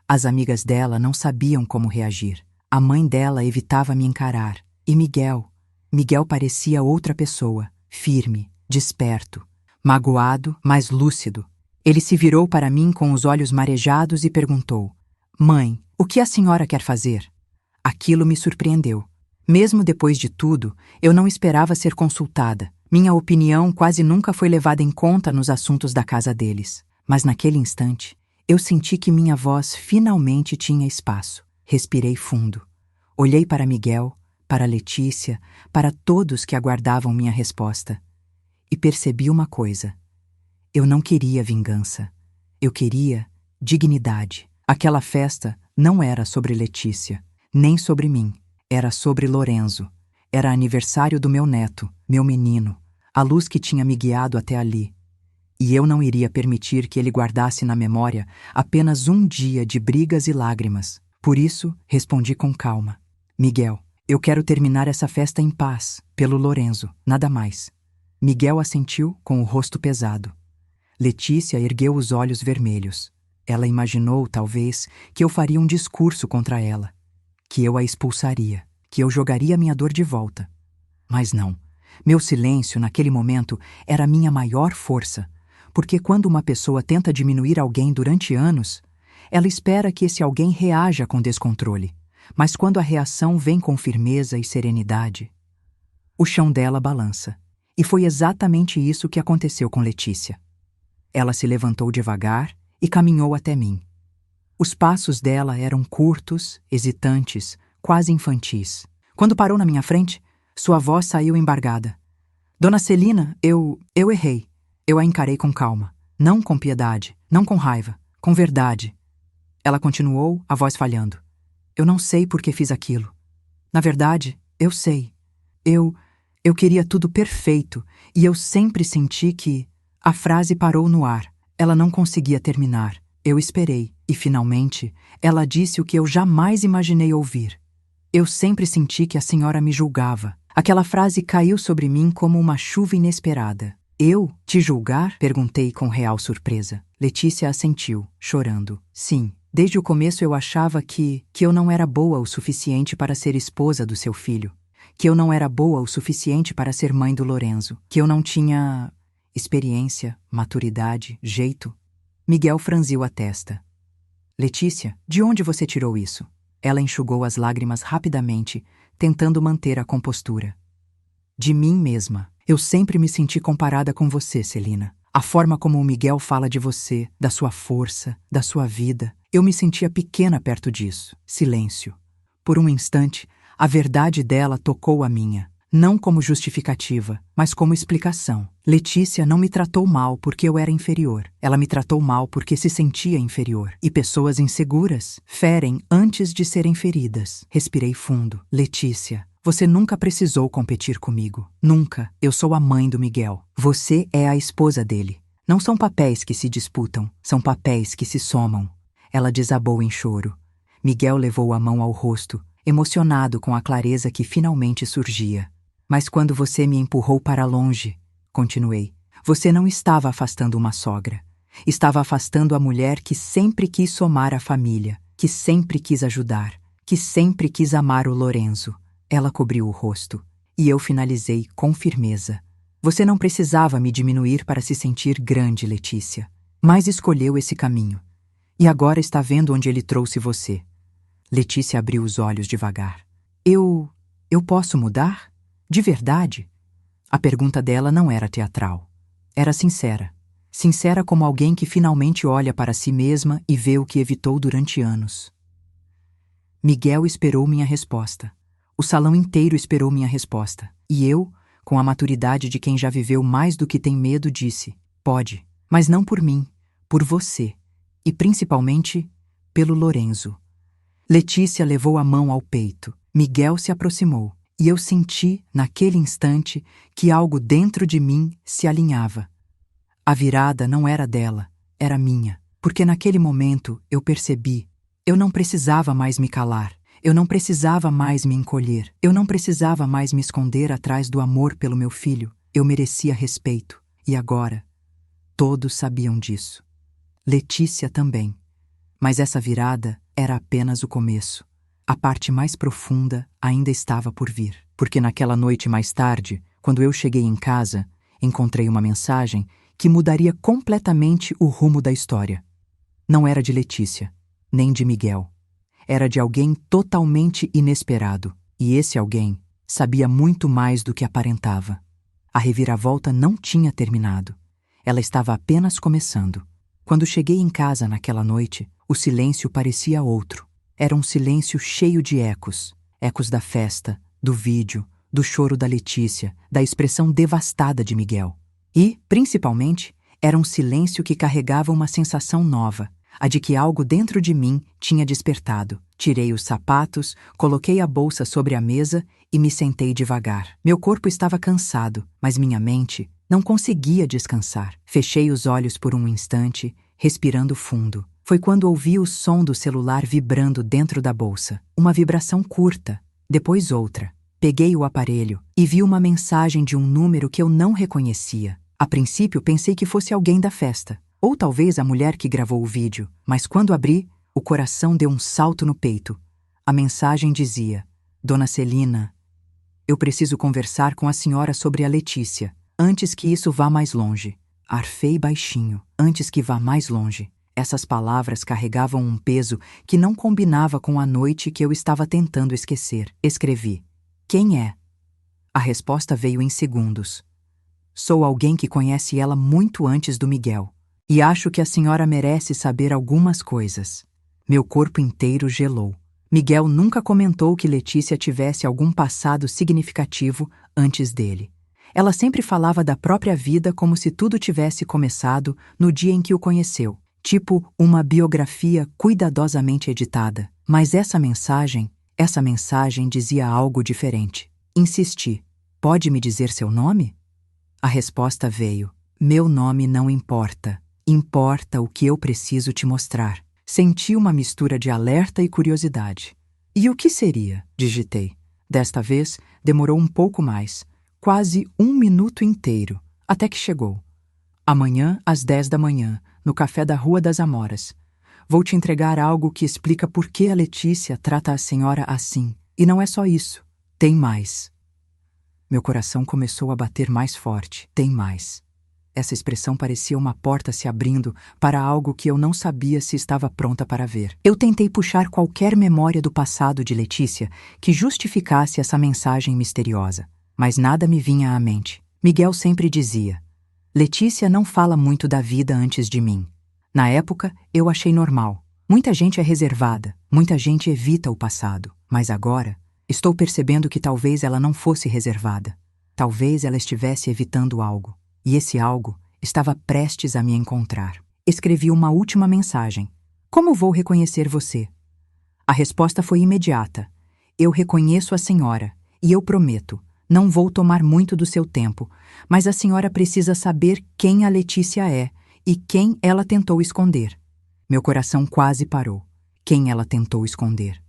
As amigas dela não sabiam como reagir. A mãe dela evitava me encarar. E Miguel parecia outra pessoa, firme, desperto, magoado, mas lúcido. Ele se virou para mim com os olhos marejados e perguntou: Mãe, o que a senhora quer fazer? Aquilo me surpreendeu. Mesmo depois de tudo, eu não esperava ser consultada. Minha opinião quase nunca foi levada em conta nos assuntos da casa deles. Mas naquele instante, eu senti que minha voz finalmente tinha espaço. Respirei fundo. Olhei para Miguel, para Letícia, para todos que aguardavam minha resposta. E percebi uma coisa. Eu não queria vingança. Eu queria dignidade. Aquela festa não era sobre Letícia, nem sobre mim. Era sobre Lorenzo. Era aniversário do meu neto, meu menino, a luz que tinha me guiado até ali. E eu não iria permitir que ele guardasse na memória apenas um dia de brigas e lágrimas. Por isso, respondi com calma. Miguel, eu quero terminar essa festa em paz, pelo Lorenzo, nada mais. Miguel assentiu com o rosto pesado. Letícia ergueu os olhos vermelhos. Ela imaginou, talvez, que eu faria um discurso contra ela, que eu a expulsaria, que eu jogaria minha dor de volta. Mas não. Meu silêncio, naquele momento, era minha maior força, porque quando uma pessoa tenta diminuir alguém durante anos, ela espera que esse alguém reaja com descontrole. Mas quando a reação vem com firmeza e serenidade, o chão dela balança. E foi exatamente isso que aconteceu com Letícia. Ela se levantou devagar e caminhou até mim. Os passos dela eram curtos, hesitantes, quase infantis. Quando parou na minha frente, sua voz saiu embargada. Dona Celina, eu errei. Eu a encarei com calma. Não com piedade, não com raiva, com verdade. Ela continuou, a voz falhando. Eu não sei por que fiz aquilo. Na verdade, eu sei. Eu queria tudo perfeito e eu sempre senti que... A frase parou no ar. Ela não conseguia terminar. Eu esperei e, finalmente, ela disse o que eu jamais imaginei ouvir. Eu sempre senti que a senhora me julgava. Aquela frase caiu sobre mim como uma chuva inesperada. Eu? Te julgar? Perguntei com real surpresa. Letícia assentiu, chorando. Sim, desde o começo eu achava que eu não era boa o suficiente para ser esposa do seu filho. Que eu não era boa o suficiente para ser mãe do Lorenzo. Que eu não tinha experiência, maturidade, jeito. Miguel franziu a testa. Letícia, de onde você tirou isso? Ela enxugou as lágrimas rapidamente, tentando manter a compostura. De mim mesma. Eu sempre me senti comparada com você, Celina. A forma como o Miguel fala de você, da sua força, da sua vida, eu me sentia pequena perto disso. Silêncio. Por um instante, a verdade dela tocou a minha. Não como justificativa, mas como explicação. Letícia não me tratou mal porque eu era inferior. Ela me tratou mal porque se sentia inferior. E pessoas inseguras ferem antes de serem feridas. Respirei fundo. Letícia, você nunca precisou competir comigo. Nunca. Eu sou a mãe do Miguel. Você é a esposa dele. Não são papéis que se disputam, são papéis que se somam. Ela desabou em choro. Miguel levou a mão ao rosto, emocionado com a clareza que finalmente surgia. Mas quando você me empurrou para longe, continuei, você não estava afastando uma sogra. Estava afastando a mulher que sempre quis somar a família, que sempre quis ajudar, que sempre quis amar o Lorenzo. Ela cobriu o rosto, e eu finalizei com firmeza. Você não precisava me diminuir para se sentir grande, Letícia, mas escolheu esse caminho. E agora está vendo onde ele trouxe você. Letícia abriu os olhos devagar. Eu posso mudar? De verdade? A pergunta dela não era teatral. Era sincera. Sincera como alguém que finalmente olha para si mesma e vê o que evitou durante anos. Miguel esperou minha resposta. O salão inteiro esperou minha resposta. E eu, com a maturidade de quem já viveu mais do que tem medo, disse: pode, mas não por mim, por você. E principalmente, pelo Lorenzo. Letícia levou a mão ao peito. Miguel se aproximou. E eu senti, naquele instante, que algo dentro de mim se alinhava. A virada não era dela, era minha. Porque naquele momento eu percebi, eu não precisava mais me calar, eu não precisava mais me encolher, eu não precisava mais me esconder atrás do amor pelo meu filho. Eu merecia respeito. E agora, todos sabiam disso. Letícia também. Mas essa virada era apenas o começo. A parte mais profunda ainda estava por vir. Porque naquela noite mais tarde, quando eu cheguei em casa, encontrei uma mensagem que mudaria completamente o rumo da história. Não era de Letícia, nem de Miguel. Era de alguém totalmente inesperado. E esse alguém sabia muito mais do que aparentava. A reviravolta não tinha terminado. Ela estava apenas começando. Quando cheguei em casa naquela noite, o silêncio parecia outro. Era um silêncio cheio de ecos. Ecos da festa, do vídeo, do choro da Letícia, da expressão devastada de Miguel. E, principalmente, era um silêncio que carregava uma sensação nova, a de que algo dentro de mim tinha despertado. Tirei os sapatos, coloquei a bolsa sobre a mesa e me sentei devagar. Meu corpo estava cansado, mas minha mente não conseguia descansar. Fechei os olhos por um instante, respirando fundo. Foi quando ouvi o som do celular vibrando dentro da bolsa. Uma vibração curta, depois outra. Peguei o aparelho e vi uma mensagem de um número que eu não reconhecia. A princípio pensei que fosse alguém da festa, ou talvez a mulher que gravou o vídeo, mas quando abri, o coração deu um salto no peito. A mensagem dizia: Dona Celina, eu preciso conversar com a senhora sobre a Letícia, antes que isso vá mais longe. Arfei baixinho, antes que vá mais longe. Essas palavras carregavam um peso que não combinava com a noite que eu estava tentando esquecer. Escrevi: quem é? A resposta veio em segundos. Sou alguém que conhece ela muito antes do Miguel. E acho que a senhora merece saber algumas coisas. Meu corpo inteiro gelou. Miguel nunca comentou que Letícia tivesse algum passado significativo antes dele. Ela sempre falava da própria vida como se tudo tivesse começado no dia em que o conheceu. Tipo uma biografia cuidadosamente editada. Mas essa mensagem dizia algo diferente. Insisti: pode me dizer seu nome? A resposta veio: meu nome não importa. Importa o que eu preciso te mostrar. Senti uma mistura de alerta e curiosidade. E o que seria? Digitei. Desta vez, demorou um pouco mais. Quase 1 minuto inteiro. Até que chegou. Amanhã, às 10 da manhã, no café da Rua das Amoras. Vou te entregar algo que explica por que a Letícia trata a senhora assim. E não é só isso. Tem mais. Meu coração começou a bater mais forte. Tem mais. Essa expressão parecia uma porta se abrindo para algo que eu não sabia se estava pronta para ver. Eu tentei puxar qualquer memória do passado de Letícia que justificasse essa mensagem misteriosa, mas nada me vinha à mente. Miguel sempre dizia: Letícia não fala muito da vida antes de mim. Na época, eu achei normal. Muita gente é reservada, muita gente evita o passado, mas agora estou percebendo que talvez ela não fosse reservada. Talvez ela estivesse evitando algo, e esse algo estava prestes a me encontrar. Escrevi uma última mensagem. Como vou reconhecer você? A resposta foi imediata. Eu reconheço a senhora, e eu prometo, não vou tomar muito do seu tempo, mas a senhora precisa saber quem a Letícia é e quem ela tentou esconder. Meu coração quase parou. Quem ela tentou esconder?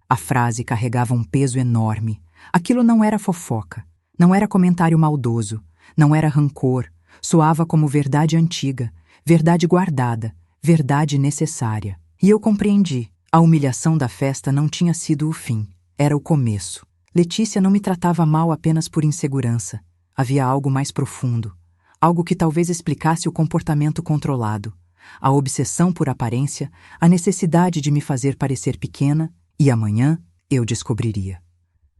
A frase carregava um peso enorme. Aquilo não era fofoca. Não era comentário maldoso, não era rancor, soava como verdade antiga, verdade guardada, verdade necessária. E eu compreendi. A humilhação da festa não tinha sido o fim, era o começo. Letícia não me tratava mal apenas por insegurança. Havia algo mais profundo, algo que talvez explicasse o comportamento controlado, a obsessão por aparência, a necessidade de me fazer parecer pequena, e amanhã eu descobriria.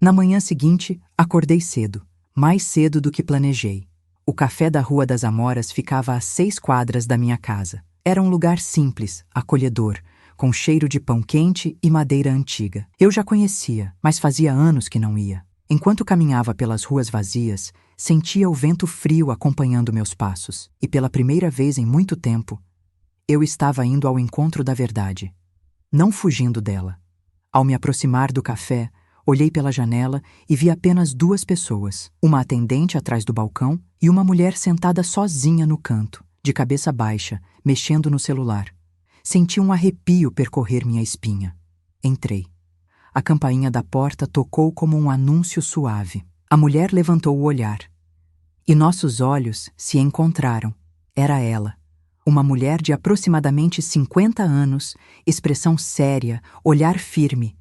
Na manhã seguinte, acordei cedo, mais cedo do que planejei. O café da Rua das Amoras ficava a 6 quadras da minha casa. Era um lugar simples, acolhedor, com cheiro de pão quente e madeira antiga. Eu já conhecia, mas fazia anos que não ia. Enquanto caminhava pelas ruas vazias, sentia o vento frio acompanhando meus passos, e pela primeira vez em muito tempo, eu estava indo ao encontro da verdade, não fugindo dela. Ao me aproximar do café, olhei pela janela e vi apenas 2 pessoas, uma atendente atrás do balcão e uma mulher sentada sozinha no canto, de cabeça baixa, mexendo no celular. Senti um arrepio percorrer minha espinha. Entrei. A campainha da porta tocou como um anúncio suave. A mulher levantou o olhar. E nossos olhos se encontraram. Era ela. Uma mulher de aproximadamente 50 anos, expressão séria, olhar firme.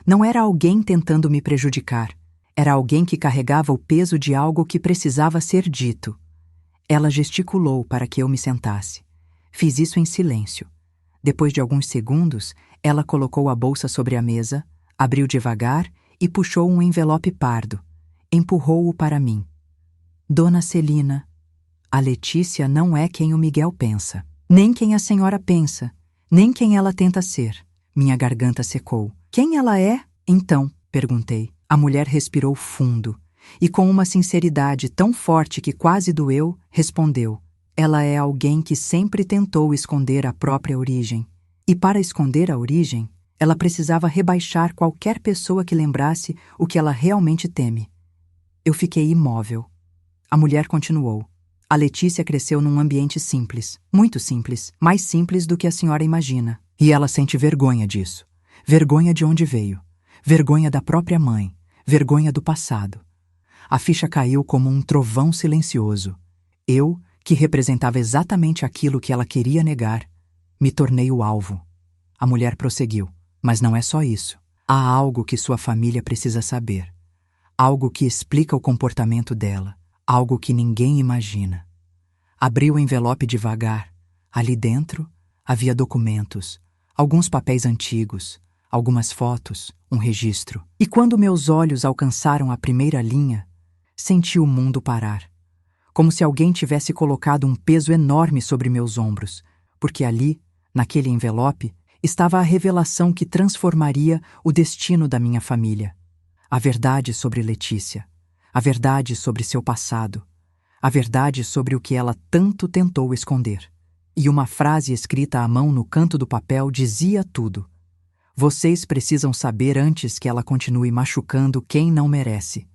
Não era alguém tentando me prejudicar. Era alguém que carregava o peso de algo que precisava ser dito. Ela gesticulou para que eu me sentasse. Fiz isso em silêncio. Depois de alguns segundos, ela colocou a bolsa sobre a mesa, abriu devagar e puxou um envelope pardo. Empurrou-o para mim. Dona Celina, a Letícia não é quem o Miguel pensa. Nem quem a senhora pensa. Nem quem ela tenta ser. Minha garganta secou. Quem ela é, então? Perguntei. A mulher respirou fundo e, com uma sinceridade tão forte que quase doeu, respondeu: ela é alguém que sempre tentou esconder a própria origem. E para esconder a origem, ela precisava rebaixar qualquer pessoa que lembrasse o que ela realmente teme. Eu fiquei imóvel. A mulher continuou. A Letícia cresceu num ambiente simples, muito simples, mais simples do que a senhora imagina. E ela sente vergonha disso. Vergonha de onde veio. Vergonha da própria mãe. Vergonha do passado. A ficha caiu como um trovão silencioso. Eu, que representava exatamente aquilo que ela queria negar, me tornei o alvo. A mulher prosseguiu. Mas não é só isso. Há algo que sua família precisa saber. Algo que explica o comportamento dela. Algo que ninguém imagina. Abri o envelope devagar. Ali dentro havia documentos, alguns papéis antigos, algumas fotos, um registro. E quando meus olhos alcançaram a primeira linha, senti o mundo parar. Como se alguém tivesse colocado um peso enorme sobre meus ombros, porque ali, naquele envelope, estava a revelação que transformaria o destino da minha família. A verdade sobre Letícia. A verdade sobre seu passado. A verdade sobre o que ela tanto tentou esconder. E uma frase escrita à mão no canto do papel dizia tudo. Vocês precisam saber antes que ela continue machucando quem não merece.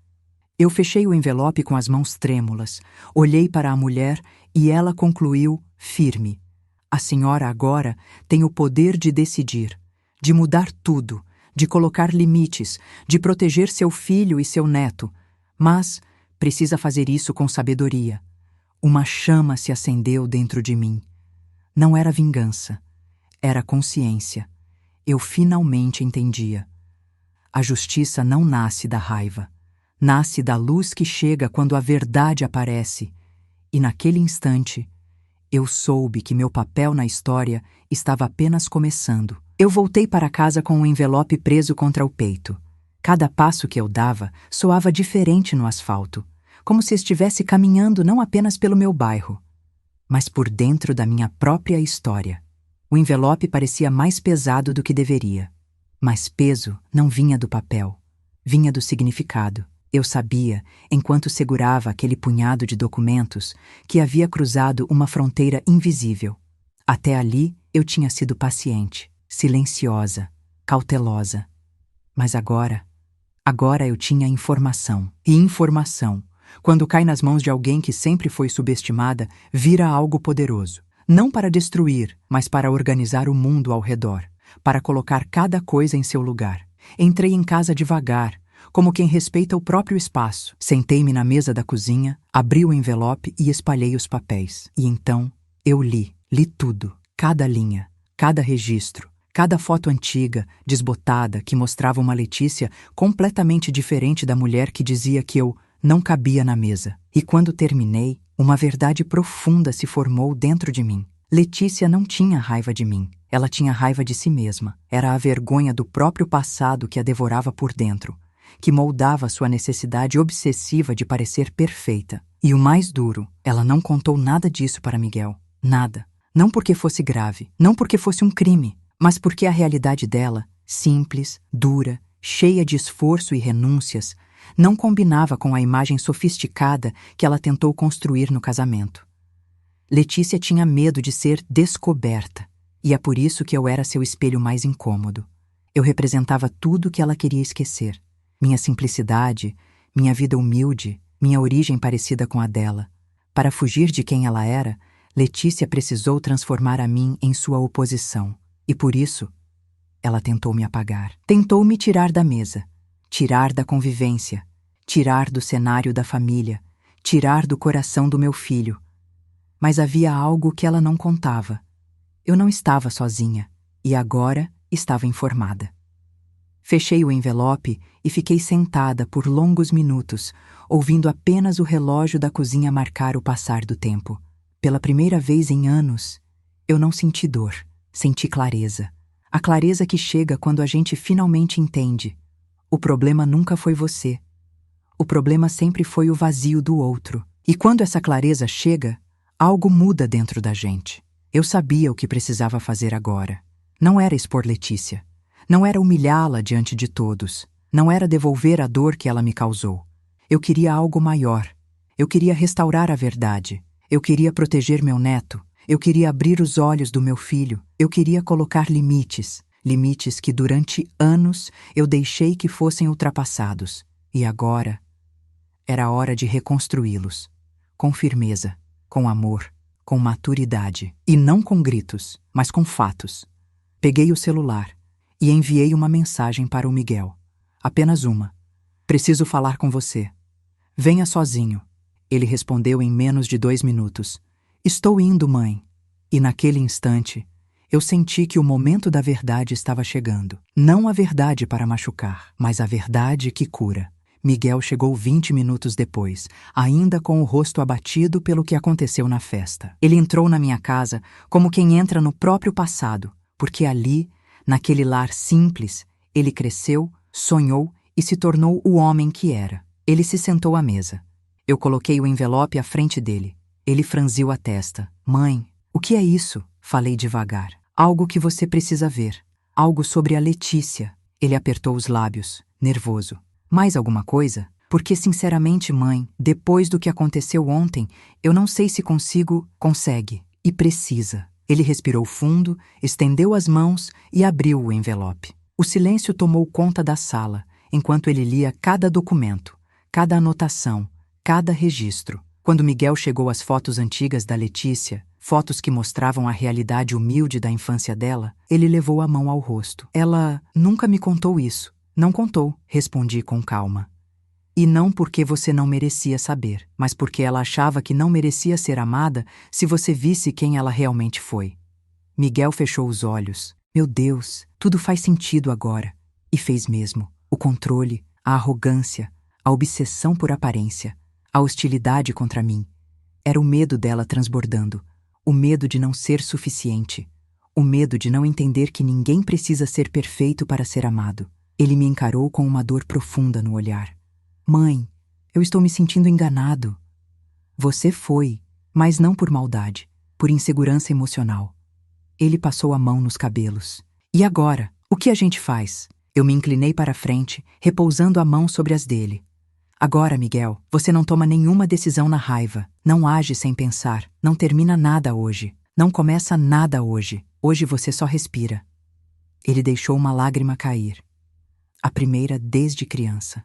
Eu fechei o envelope com as mãos trêmulas, olhei para a mulher e ela concluiu, firme. A senhora agora tem o poder de decidir, de mudar tudo, de colocar limites, de proteger seu filho e seu neto, mas precisa fazer isso com sabedoria. Uma chama se acendeu dentro de mim. Não era vingança, era consciência. Eu finalmente entendia. A justiça não nasce da raiva. Nasce da luz que chega quando a verdade aparece. e naquele instante, eu soube que meu papel na história estava apenas começando. Eu voltei para casa com um envelope preso contra o peito. Cada passo que eu dava soava diferente no asfalto, como se estivesse caminhando não apenas pelo meu bairro, mas por dentro da minha própria história. O envelope parecia mais pesado do que deveria. Mas peso não vinha do papel, vinha do significado. Eu sabia, enquanto segurava aquele punhado de documentos, que havia cruzado uma fronteira invisível. Até ali eu tinha sido paciente, silenciosa, cautelosa. Mas agora eu tinha informação. E informação, quando cai nas mãos de alguém que sempre foi subestimada, vira algo poderoso. Não para destruir, mas para organizar o mundo ao redor, para colocar cada coisa em seu lugar. Entrei em casa devagar, como quem respeita o próprio espaço. Sentei-me na mesa da cozinha, abri o envelope e espalhei os papéis. E então eu li tudo, cada linha, cada registro, cada foto antiga, desbotada, que mostrava uma Letícia completamente diferente da mulher que dizia que eu não cabia na mesa. E quando terminei, uma verdade profunda se formou dentro de mim. Letícia não tinha raiva de mim. Ela tinha raiva de si mesma. Era a vergonha do próprio passado que a devorava por dentro, que moldava sua necessidade obsessiva de parecer perfeita. E o mais duro, ela não contou nada disso para Miguel. Nada. Não porque fosse grave, não porque fosse um crime, mas porque a realidade dela, simples, dura, cheia de esforço e renúncias, não combinava com a imagem sofisticada que ela tentou construir no casamento. Letícia tinha medo de ser descoberta, e é por isso que eu era seu espelho mais incômodo. Eu representava tudo que ela queria esquecer. Minha simplicidade, minha vida humilde, minha origem parecida com a dela. Para fugir de quem ela era, Letícia precisou transformar a mim em sua oposição. E por isso, ela tentou me apagar. Tentou me tirar da mesa, tirar da convivência, tirar do cenário da família, tirar do coração do meu filho. Mas havia algo que ela não contava. Eu não estava sozinha, e agora estava informada. Fechei o envelope e fiquei sentada por longos minutos, ouvindo apenas o relógio da cozinha marcar o passar do tempo. Pela primeira vez em anos, eu não senti dor, senti clareza. A clareza que chega quando a gente finalmente entende. O problema nunca foi você. O problema sempre foi o vazio do outro. E quando essa clareza chega, algo muda dentro da gente. Eu sabia o que precisava fazer agora. Não era expor Letícia. Não era humilhá-la diante de todos. Não era devolver a dor que ela me causou. Eu queria algo maior. Eu queria restaurar a verdade. Eu queria proteger meu neto. Eu queria abrir os olhos do meu filho. Eu queria colocar limites. Limites que durante anos eu deixei que fossem ultrapassados. E agora era hora de reconstruí-los. Com firmeza, com amor, com maturidade. E não com gritos, mas com fatos. Peguei o celular e enviei uma mensagem para o Miguel. Apenas uma. Preciso falar com você. Venha sozinho. Ele respondeu em menos de 2 minutos. Estou indo, mãe. E naquele instante, eu senti que o momento da verdade estava chegando. Não a verdade para machucar, mas a verdade que cura. Miguel chegou 20 minutos depois, ainda com o rosto abatido pelo que aconteceu na festa. Ele entrou na minha casa como quem entra no próprio passado, porque ali, naquele lar simples, ele cresceu, sonhou e se tornou o homem que era. Ele se sentou à mesa. Eu coloquei o envelope à frente dele. Ele franziu a testa. Mãe, o que é isso? Falei devagar. Algo que você precisa ver. Algo sobre a Letícia. Ele apertou os lábios, nervoso. Mais alguma coisa? Porque, sinceramente, mãe, depois do que aconteceu ontem, eu não sei se consegue e precisa. Ele respirou fundo, estendeu as mãos e abriu o envelope. O silêncio tomou conta da sala, enquanto ele lia cada documento, cada anotação, cada registro. Quando Miguel chegou às fotos antigas da Letícia, fotos que mostravam a realidade humilde da infância dela, ele levou a mão ao rosto. Ela nunca me contou isso. Não contou, respondi com calma. E não porque você não merecia saber, mas porque ela achava que não merecia ser amada se você visse quem ela realmente foi. Miguel fechou os olhos. Meu Deus, tudo faz sentido agora. E fez mesmo. O controle, a arrogância, a obsessão por aparência, a hostilidade contra mim. Era o medo dela transbordando, o medo de não ser suficiente, o medo de não entender que ninguém precisa ser perfeito para ser amado. Ele me encarou com uma dor profunda no olhar. Mãe, eu estou me sentindo enganado. Você foi, mas não por maldade, por insegurança emocional. Ele passou a mão nos cabelos. E agora, o que a gente faz? Eu me inclinei para a frente, repousando a mão sobre as dele. Agora, Miguel, você não toma nenhuma decisão na raiva, não age sem pensar, não termina nada hoje, não começa nada hoje. Hoje você só respira. Ele deixou uma lágrima cair. A primeira desde criança.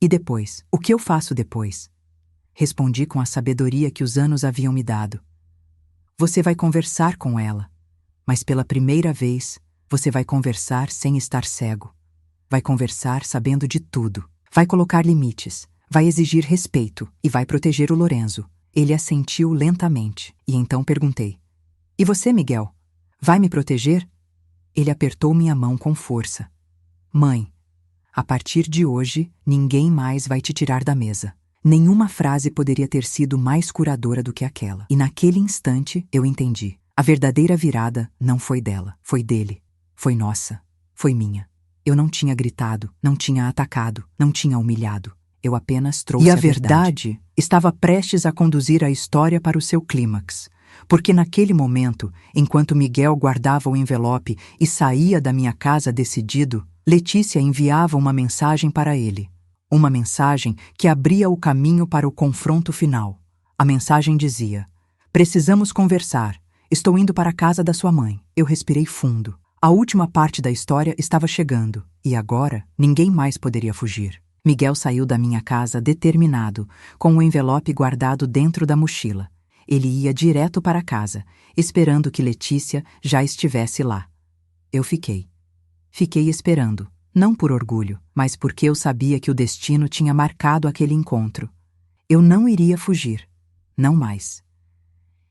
E depois? O que eu faço depois? Respondi com a sabedoria que os anos haviam me dado. Você vai conversar com ela, mas pela primeira vez, você vai conversar sem estar cego. Vai conversar sabendo de tudo. Vai colocar limites, vai exigir respeito e vai proteger o Lorenzo. Ele assentiu lentamente e então perguntei: E você, Miguel? Vai me proteger? Ele apertou minha mão com força. Mãe, a partir de hoje, ninguém mais vai te tirar da mesa. Nenhuma frase poderia ter sido mais curadora do que aquela. E naquele instante, eu entendi. A verdadeira virada não foi dela, foi dele. Foi nossa, foi minha. Eu não tinha gritado, não tinha atacado, não tinha humilhado. Eu apenas trouxe a verdade. Estava prestes a conduzir a história para o seu clímax. Porque naquele momento, enquanto Miguel guardava o envelope e saía da minha casa decidido, Letícia enviava uma mensagem para ele. Uma mensagem que abria o caminho para o confronto final. A mensagem dizia: Precisamos conversar. Estou indo para a casa da sua mãe. Eu respirei fundo. A última parte da história estava chegando, e agora ninguém mais poderia fugir. Miguel saiu da minha casa determinado, com o envelope guardado dentro da mochila. Ele ia direto para casa, esperando que Letícia já estivesse lá. Eu fiquei. Fiquei esperando, não por orgulho, mas porque eu sabia que o destino tinha marcado aquele encontro. Eu não iria fugir. Não mais.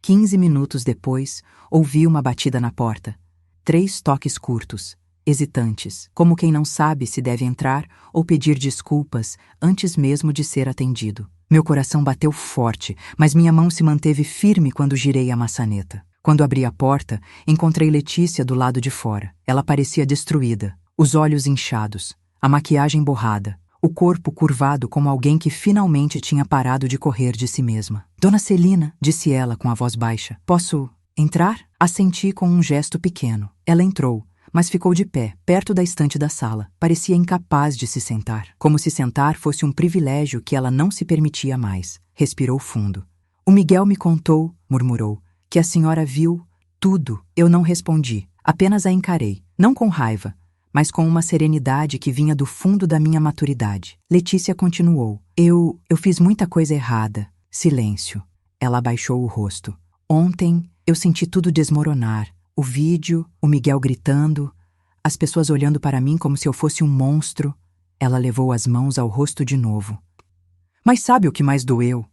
15 minutos depois, ouvi uma batida na porta. 3 toques curtos, hesitantes, como quem não sabe se deve entrar ou pedir desculpas antes mesmo de ser atendido. Meu coração bateu forte, mas minha mão se manteve firme quando girei a maçaneta. Quando abri a porta, encontrei Letícia do lado de fora. Ela parecia destruída, os olhos inchados, a maquiagem borrada, o corpo curvado como alguém que finalmente tinha parado de correr de si mesma. Dona Celina, disse ela com a voz baixa, posso entrar? Assenti com um gesto pequeno. Ela entrou, mas ficou de pé, perto da estante da sala. Parecia incapaz de se sentar, como se sentar fosse um privilégio que ela não se permitia mais. Respirou fundo. O Miguel me contou, murmurou, que a senhora viu tudo. Eu não respondi, apenas a encarei, não com raiva, mas com uma serenidade que vinha do fundo da minha maturidade. Letícia continuou. Eu fiz muita coisa errada. Silêncio. Ela abaixou o rosto. Ontem, eu senti tudo desmoronar. O vídeo, o Miguel gritando, as pessoas olhando para mim como se eu fosse um monstro. Ela levou as mãos ao rosto de novo. Mas sabe o que mais doeu?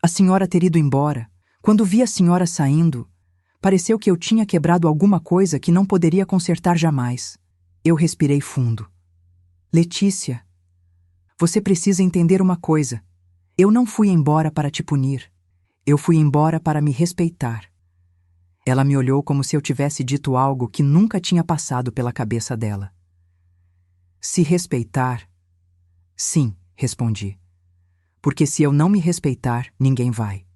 A senhora ter ido embora. Quando vi a senhora saindo, pareceu que eu tinha quebrado alguma coisa que não poderia consertar jamais. Eu respirei fundo. Letícia, você precisa entender uma coisa. Eu não fui embora para te punir. Eu fui embora para me respeitar. Ela me olhou como se eu tivesse dito algo que nunca tinha passado pela cabeça dela. Se respeitar? Sim, respondi. Porque se eu não me respeitar, ninguém vai.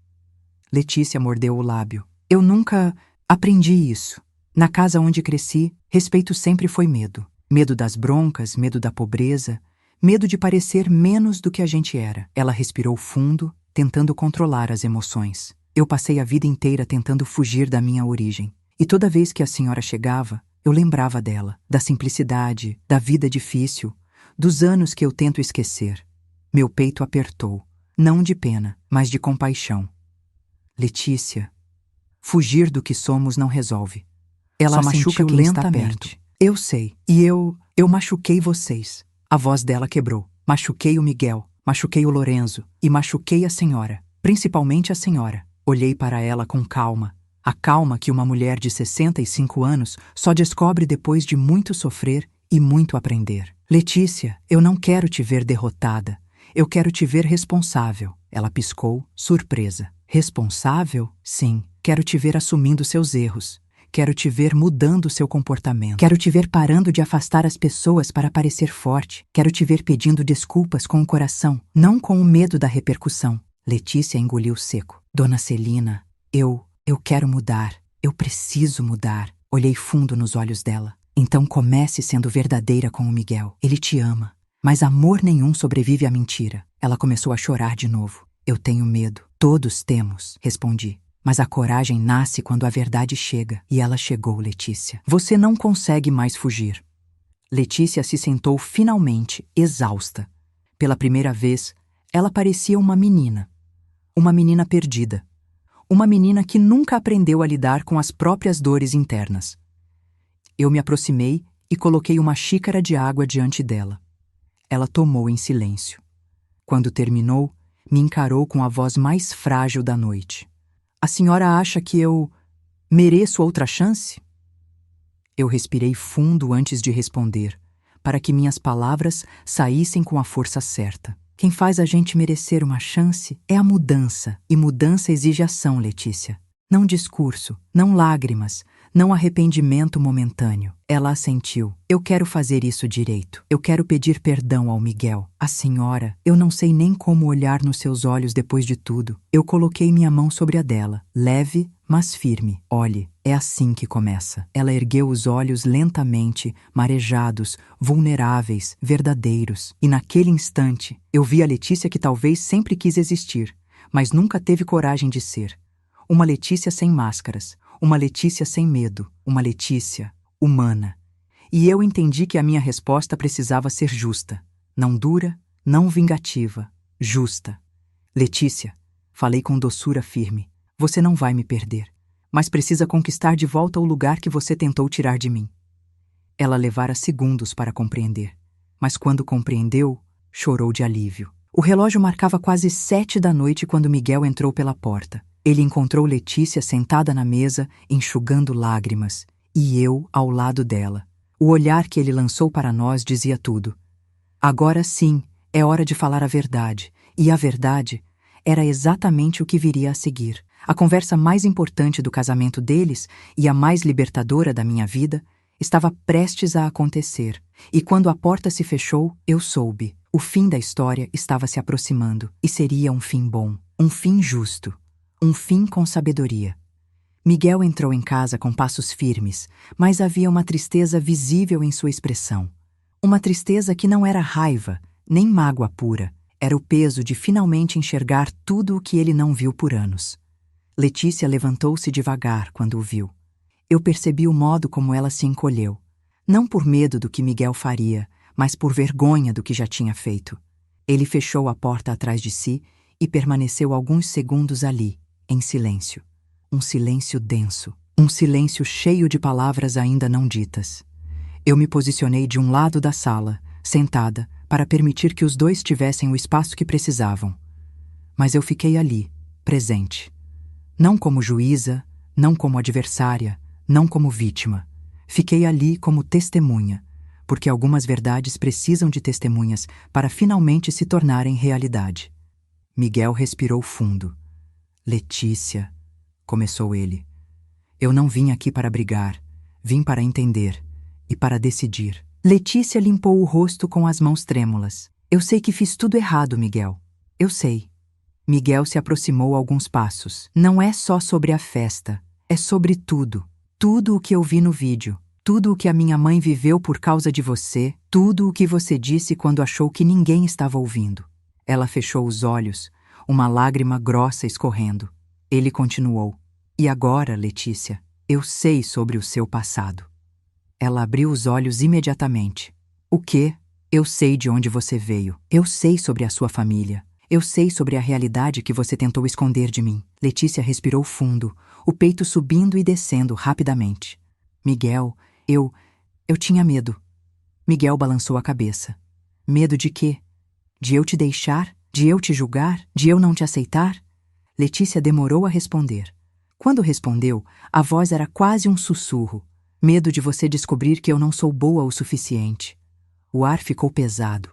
Letícia mordeu o lábio. Eu nunca aprendi isso. Na casa onde cresci, respeito sempre foi medo. Medo das broncas, medo da pobreza, medo de parecer menos do que a gente era. Ela respirou fundo, tentando controlar as emoções. Eu passei a vida inteira tentando fugir da minha origem. E toda vez que a senhora chegava, eu lembrava dela, da simplicidade, da vida difícil, dos anos que eu tento esquecer. Meu peito apertou, não de pena, mas de compaixão. Letícia, fugir do que somos não resolve. Ela só machuca quem está perto. Eu sei, e eu machuquei vocês. A voz dela quebrou. Machuquei o Miguel, machuquei o Lorenzo e machuquei a senhora, principalmente a senhora. Olhei para ela com calma, a calma que uma mulher de 65 anos só descobre depois de muito sofrer e muito aprender. Letícia, eu não quero te ver derrotada. Eu quero te ver responsável. Ela piscou, surpresa. Responsável? Sim. Quero te ver assumindo seus erros. Quero te ver mudando seu comportamento. Quero te ver parando de afastar as pessoas para parecer forte. Quero te ver pedindo desculpas com o coração, não com o medo da repercussão. Letícia engoliu seco. Dona Celina, eu quero mudar. Eu preciso mudar. Olhei fundo nos olhos dela. Então comece sendo verdadeira com o Miguel. Ele te ama. Mas amor nenhum sobrevive à mentira. Ela começou a chorar de novo. Eu tenho medo. Todos temos, respondi. Mas a coragem nasce quando a verdade chega. E ela chegou, Letícia. Você não consegue mais fugir. Letícia se sentou finalmente, exausta. Pela primeira vez, ela parecia uma menina. Uma menina perdida. Uma menina que nunca aprendeu a lidar com as próprias dores internas. Eu me aproximei e coloquei uma xícara de água diante dela. Ela tomou em silêncio. Quando terminou, me encarou com a voz mais frágil da noite. A senhora acha que eu mereço outra chance? Eu respirei fundo antes de responder, para que minhas palavras saíssem com a força certa. Quem faz a gente merecer uma chance é a mudança, e mudança exige ação, Letícia. Não discurso, não lágrimas, não arrependimento momentâneo. Ela assentiu. Eu quero fazer isso direito. Eu quero pedir perdão ao Miguel. A senhora, eu não sei nem como olhar nos seus olhos depois de tudo. Eu coloquei minha mão sobre a dela, leve, mas firme. Olhe, é assim que começa. Ela ergueu os olhos lentamente, marejados, vulneráveis, verdadeiros. E naquele instante, eu vi a Letícia que talvez sempre quis existir, mas nunca teve coragem de ser. Uma Letícia sem máscaras, uma Letícia sem medo, uma Letícia humana. E eu entendi que a minha resposta precisava ser justa. Não dura, não vingativa, justa. Letícia, falei com doçura firme, você não vai me perder, mas precisa conquistar de volta o lugar que você tentou tirar de mim. Ela levara segundos para compreender, mas quando compreendeu, chorou de alívio. O relógio marcava quase 7 da noite quando Miguel entrou pela porta. Ele encontrou Letícia sentada na mesa, enxugando lágrimas, e eu ao lado dela. O olhar que ele lançou para nós dizia tudo. Agora sim, é hora de falar a verdade, e a verdade era exatamente o que viria a seguir. A conversa mais importante do casamento deles e a mais libertadora da minha vida estava prestes a acontecer, e quando a porta se fechou, eu soube. O fim da história estava se aproximando, e seria um fim bom, um fim justo. Um fim com sabedoria. Miguel entrou em casa com passos firmes, mas havia uma tristeza visível em sua expressão. Uma tristeza que não era raiva, nem mágoa pura. Era o peso de finalmente enxergar tudo o que ele não viu por anos. Letícia levantou-se devagar quando o viu. Eu percebi o modo como ela se encolheu. Não por medo do que Miguel faria, mas por vergonha do que já tinha feito. Ele fechou a porta atrás de si e permaneceu alguns segundos ali, em silêncio. Um silêncio denso. Um silêncio cheio de palavras ainda não ditas. Eu me posicionei de um lado da sala, sentada, para permitir que os dois tivessem o espaço que precisavam. Mas eu fiquei ali, presente. Não como juíza, não como adversária, não como vítima. Fiquei ali como testemunha, porque algumas verdades precisam de testemunhas para finalmente se tornarem realidade. Miguel respirou fundo. Letícia, começou ele. Eu não vim aqui para brigar, vim para entender e para decidir. Letícia limpou o rosto com as mãos trêmulas. Eu sei que fiz tudo errado, Miguel. Eu sei. Miguel se aproximou alguns passos. Não é só sobre a festa, é sobre tudo. Tudo o que eu vi no vídeo, tudo o que a minha mãe viveu por causa de você, tudo o que você disse quando achou que ninguém estava ouvindo. Ela fechou os olhos, uma lágrima grossa escorrendo. Ele continuou. E agora, Letícia, eu sei sobre o seu passado. Ela abriu os olhos imediatamente. O quê? Eu sei de onde você veio. Eu sei sobre a sua família. Eu sei sobre a realidade que você tentou esconder de mim. Letícia respirou fundo, o peito subindo e descendo rapidamente. Miguel, eu tinha medo. Miguel balançou a cabeça. Medo de quê? De eu te deixar? De eu te julgar? De eu não te aceitar? Letícia demorou a responder. Quando respondeu, a voz era quase um sussurro. Medo de você descobrir que eu não sou boa o suficiente. O ar ficou pesado.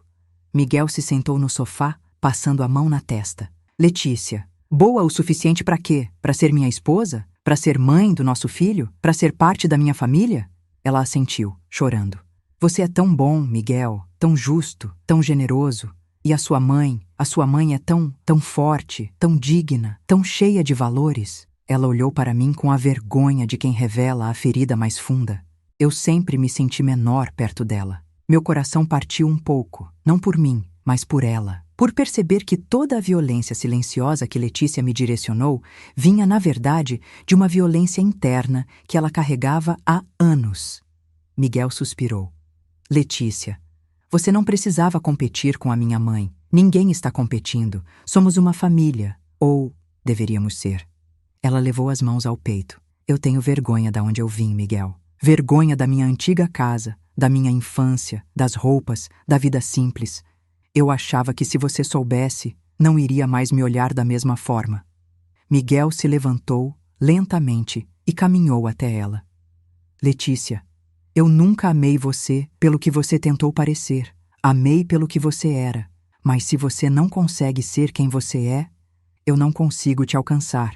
Miguel se sentou no sofá, passando a mão na testa. Letícia, Boa o suficiente para quê? Para ser minha esposa? Para ser mãe do nosso filho? Para ser parte da minha família? Ela assentiu, chorando. Você é tão bom, Miguel, tão justo, tão generoso. E a sua mãe é tão forte, tão digna, tão cheia de valores. Ela olhou para mim com a vergonha de quem revela a ferida mais funda. Eu sempre me senti menor perto dela. Meu coração partiu um pouco, não por mim, mas por ela. Por perceber que toda a violência silenciosa que Letícia me direcionou vinha, na verdade, de uma violência interna que ela carregava há anos. Miguel suspirou. Letícia, você não precisava competir com a minha mãe. Ninguém está competindo. Somos uma família. Ou deveríamos ser. Ela levou as mãos ao peito. Eu tenho vergonha de onde eu vim, Miguel. Vergonha da minha antiga casa, da minha infância, das roupas, da vida simples. Eu achava que se você soubesse, não iria mais me olhar da mesma forma. Miguel se levantou, lentamente, e caminhou até ela. Letícia, eu nunca amei você pelo que você tentou parecer. Amei pelo que você era. Mas se você não consegue ser quem você é, eu não consigo te alcançar.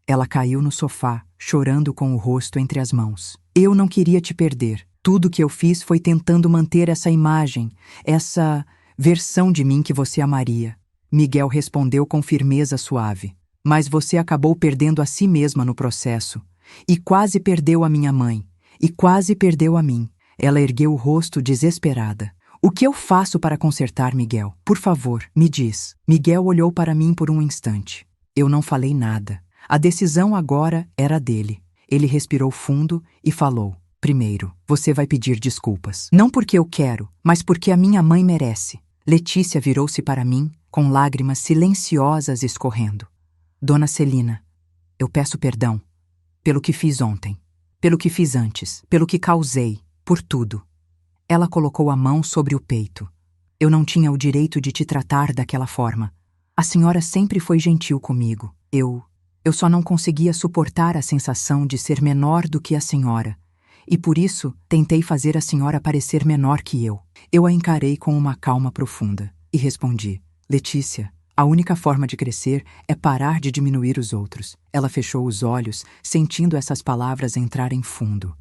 Ela caiu no sofá, chorando com o rosto entre as mãos. Eu não queria te perder. Tudo que eu fiz foi tentando manter essa imagem, essa versão de mim que você amaria. Miguel respondeu com firmeza suave. Mas você acabou perdendo a si mesma no processo. E quase perdeu a minha mãe. E quase perdeu a mim. Ela ergueu o rosto desesperada. O que eu faço para consertar, Miguel? Por favor, me diz. Miguel olhou para mim por um instante. Eu não falei nada. A decisão agora era dele. Ele respirou fundo e falou. Primeiro, você vai pedir desculpas. Não porque eu quero, mas porque a minha mãe merece. Letícia virou-se para mim, com lágrimas silenciosas escorrendo. Dona Celina, eu peço perdão pelo que fiz ontem, pelo que fiz antes, pelo que causei, por tudo. Ela colocou a mão sobre o peito. Eu não tinha o direito de te tratar daquela forma. A senhora sempre foi gentil comigo. Eu só não conseguia suportar a sensação de ser menor do que a senhora. E por isso tentei fazer a senhora parecer menor que eu. Eu a encarei com uma calma profunda e respondi: Letícia, a única forma de crescer é parar de diminuir os outros. Ela fechou os olhos, sentindo essas palavras entrarem fundo.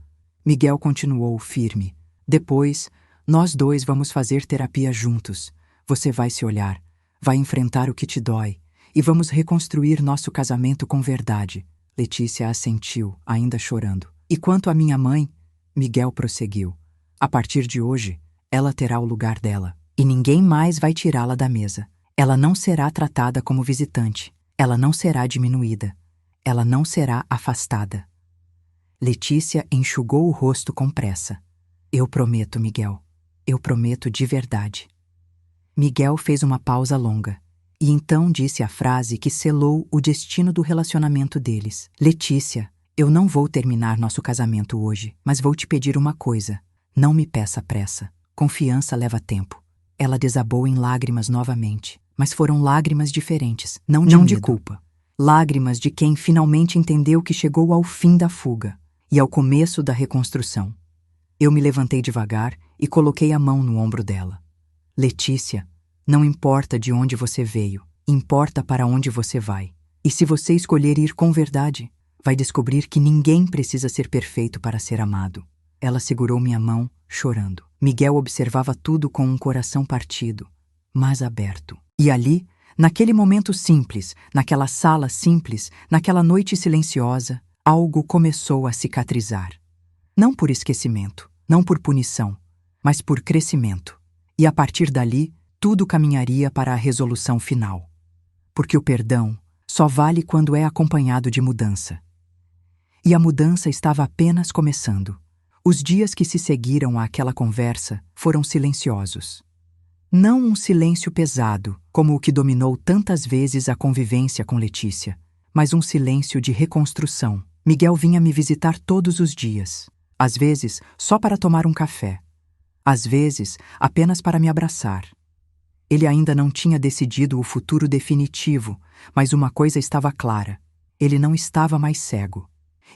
Miguel continuou firme. Depois, nós dois vamos fazer terapia juntos. Você vai se olhar, vai enfrentar o que te dói e vamos reconstruir nosso casamento com verdade. Letícia assentiu, ainda chorando. E quanto à minha mãe, Miguel prosseguiu. A partir de hoje, ela terá o lugar dela e ninguém mais vai tirá-la da mesa. Ela não será tratada como visitante. Ela não será diminuída. Ela não será afastada. Letícia enxugou o rosto com pressa. Eu prometo, Miguel. Eu prometo de verdade. Miguel fez uma pausa longa e então disse a frase que selou o destino do relacionamento deles. Letícia, eu não vou terminar nosso casamento hoje, mas vou te pedir uma coisa. Não me peça pressa. Confiança leva tempo. Ela desabou em lágrimas novamente, mas foram lágrimas diferentes, não de culpa. Lágrimas de quem finalmente entendeu que chegou ao fim da fuga e ao começo da reconstrução. Eu me levantei devagar e coloquei a mão no ombro dela. Letícia, não importa de onde você veio, importa para onde você vai. E se você escolher ir com verdade, vai descobrir que ninguém precisa ser perfeito para ser amado. Ela segurou minha mão, chorando. Miguel observava tudo com um coração partido, mas aberto. E ali, naquele momento simples, naquela sala simples, naquela noite silenciosa, algo começou a cicatrizar. Não por esquecimento, não por punição, mas por crescimento. E a partir dali, tudo caminharia para a resolução final. Porque o perdão só vale quando é acompanhado de mudança. E a mudança estava apenas começando. Os dias que se seguiram àquela conversa foram silenciosos. Não um silêncio pesado, como o que dominou tantas vezes a convivência com Letícia, mas um silêncio de reconstrução. Miguel vinha me visitar todos os dias. Às vezes, só para tomar um café. Às vezes, apenas para me abraçar. Ele ainda não tinha decidido o futuro definitivo, mas uma coisa estava clara. Ele não estava mais cego.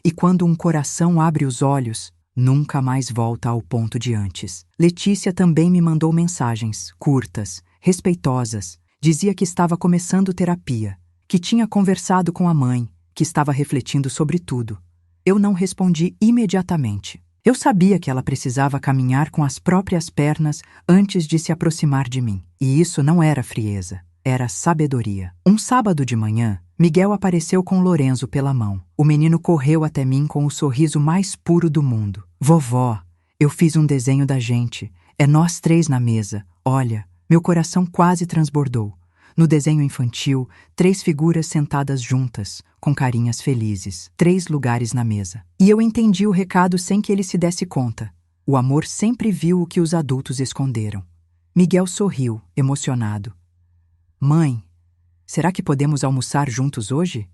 E quando um coração abre os olhos, nunca mais volta ao ponto de antes. Letícia também me mandou mensagens, curtas, respeitosas. Dizia que estava começando terapia, que tinha conversado com a mãe, que estava refletindo sobre tudo. Eu não respondi imediatamente. Eu sabia que ela precisava caminhar com as próprias pernas antes de se aproximar de mim. E isso não era frieza, era sabedoria. Um sábado de manhã, Miguel apareceu com Lorenzo pela mão. O menino correu até mim com o sorriso mais puro do mundo. Vovó, eu fiz um desenho da gente. É nós três na mesa. Olha, meu coração quase transbordou. No desenho infantil, 3 figuras sentadas juntas, com carinhas felizes, 3 lugares na mesa. E eu entendi o recado sem que ele se desse conta. O amor sempre viu o que os adultos esconderam. Miguel sorriu, emocionado. Mãe, será que podemos almoçar juntos hoje?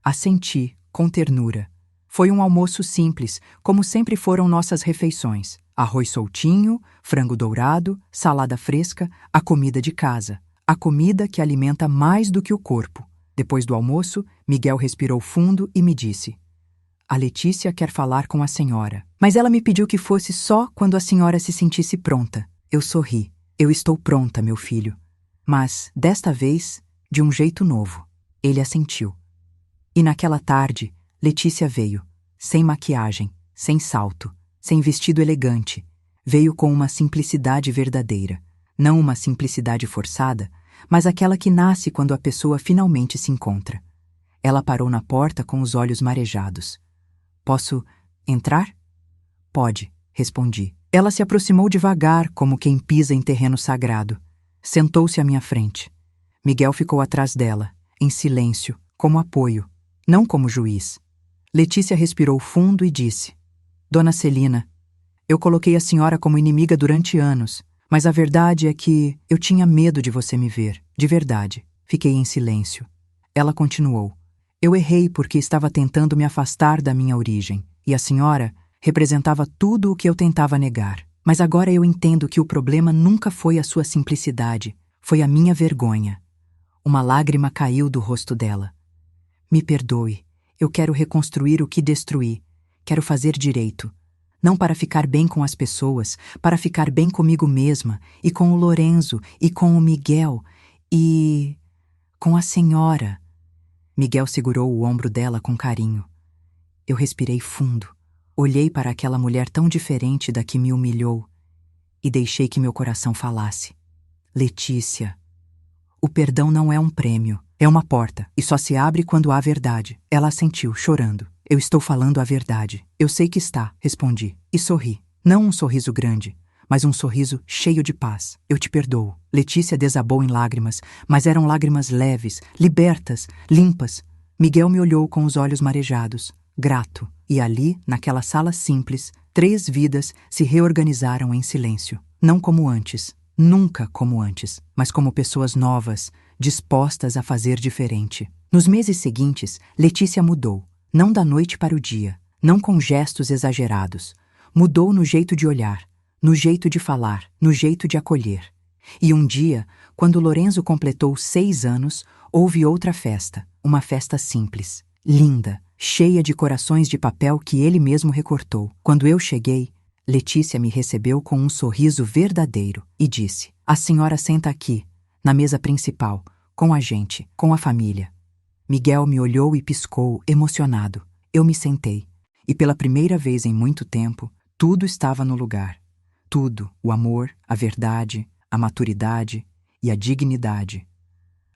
Assenti, com ternura. Foi um almoço simples, como sempre foram nossas refeições. Arroz soltinho, frango dourado, salada fresca, a comida de casa. A comida que alimenta mais do que o corpo. Depois do almoço, Miguel respirou fundo e me disse: A Letícia quer falar com a senhora. Mas ela me pediu que fosse só quando a senhora se sentisse pronta. Eu sorri. Eu estou pronta, meu filho. Mas, desta vez, de um jeito novo. Ele assentiu. E naquela tarde, Letícia veio, sem maquiagem, sem salto, sem vestido elegante. Veio com uma simplicidade verdadeira. Não uma simplicidade forçada, mas aquela que nasce quando a pessoa finalmente se encontra. Ela parou na porta com os olhos marejados. Posso entrar? Pode, respondi. Ela se aproximou devagar, como quem pisa em terreno sagrado. Sentou-se à minha frente. Miguel ficou atrás dela, em silêncio, como apoio, não como juiz. Letícia respirou fundo e disse: Dona Celina, eu coloquei a senhora como inimiga durante anos. Mas a verdade é que eu tinha medo de você me ver, de verdade. Fiquei em silêncio. Ela continuou. Eu errei porque estava tentando me afastar da minha origem, e a senhora representava tudo o que eu tentava negar. Mas agora eu entendo que o problema nunca foi a sua simplicidade, foi a minha vergonha. Uma lágrima caiu do rosto dela. Me perdoe, eu quero reconstruir o que destruí, quero fazer direito. Não para ficar bem com as pessoas, para ficar bem comigo mesma, e com o Lorenzo, e com o Miguel, e com a senhora. Miguel segurou o ombro dela com carinho. Eu respirei fundo, olhei para aquela mulher tão diferente da que me humilhou, e deixei que meu coração falasse. Letícia, o perdão não é um prêmio, é uma porta, e só se abre quando há verdade. Ela assentiu, chorando. Eu estou falando a verdade. Eu sei que está, respondi, e sorri. Não um sorriso grande, mas um sorriso cheio de paz. Eu te perdoo. Letícia desabou em lágrimas, mas eram lágrimas leves, libertas, limpas. Miguel me olhou com os olhos marejados, grato, e ali, naquela sala simples, 3 vidas se reorganizaram em silêncio. Não como antes, nunca como antes, mas como pessoas novas, dispostas a fazer diferente. Nos meses seguintes, Letícia mudou. Não da noite para o dia, não com gestos exagerados. Mudou no jeito de olhar, no jeito de falar, no jeito de acolher. E um dia, quando Lorenzo completou 6 anos, houve outra festa, uma festa simples, linda, cheia de corações de papel que ele mesmo recortou. Quando eu cheguei, Letícia me recebeu com um sorriso verdadeiro e disse: A senhora senta aqui, na mesa principal, com a gente, com a família. Miguel me olhou e piscou, emocionado. Eu me sentei, e pela primeira vez em muito tempo, tudo estava no lugar. Tudo, o amor, a verdade, a maturidade e a dignidade.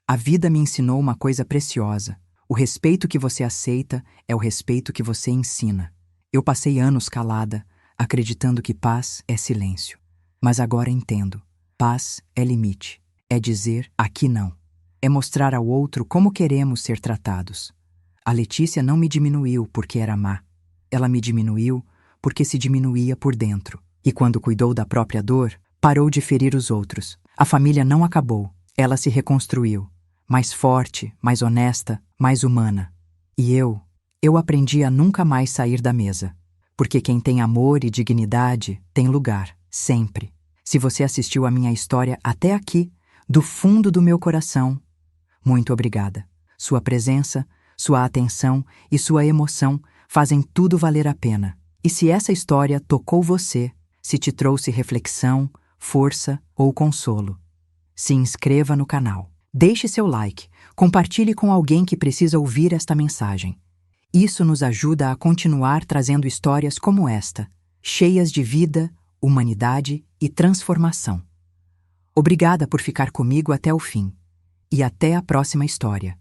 A vida me ensinou uma coisa preciosa. O respeito que você aceita é o respeito que você ensina. Eu passei anos calada, acreditando que paz é silêncio. Mas agora entendo. Paz é limite. É dizer aqui não. É mostrar ao outro como queremos ser tratados. A Letícia não me diminuiu porque era má. Ela me diminuiu porque se diminuía por dentro. E quando cuidou da própria dor, parou de ferir os outros. A família não acabou. Ela se reconstruiu. Mais forte, mais honesta, mais humana. E eu aprendi a nunca mais sair da mesa. Porque quem tem amor e dignidade tem lugar, sempre. Se você assistiu a minha história até aqui, do fundo do meu coração, muito obrigada. Sua presença, sua atenção e sua emoção fazem tudo valer a pena. E se essa história tocou você, se te trouxe reflexão, força ou consolo, se inscreva no canal. Deixe seu like, compartilhe com alguém que precisa ouvir esta mensagem. Isso nos ajuda a continuar trazendo histórias como esta, cheias de vida, humanidade e transformação. Obrigada por ficar comigo até o fim. E até a próxima história.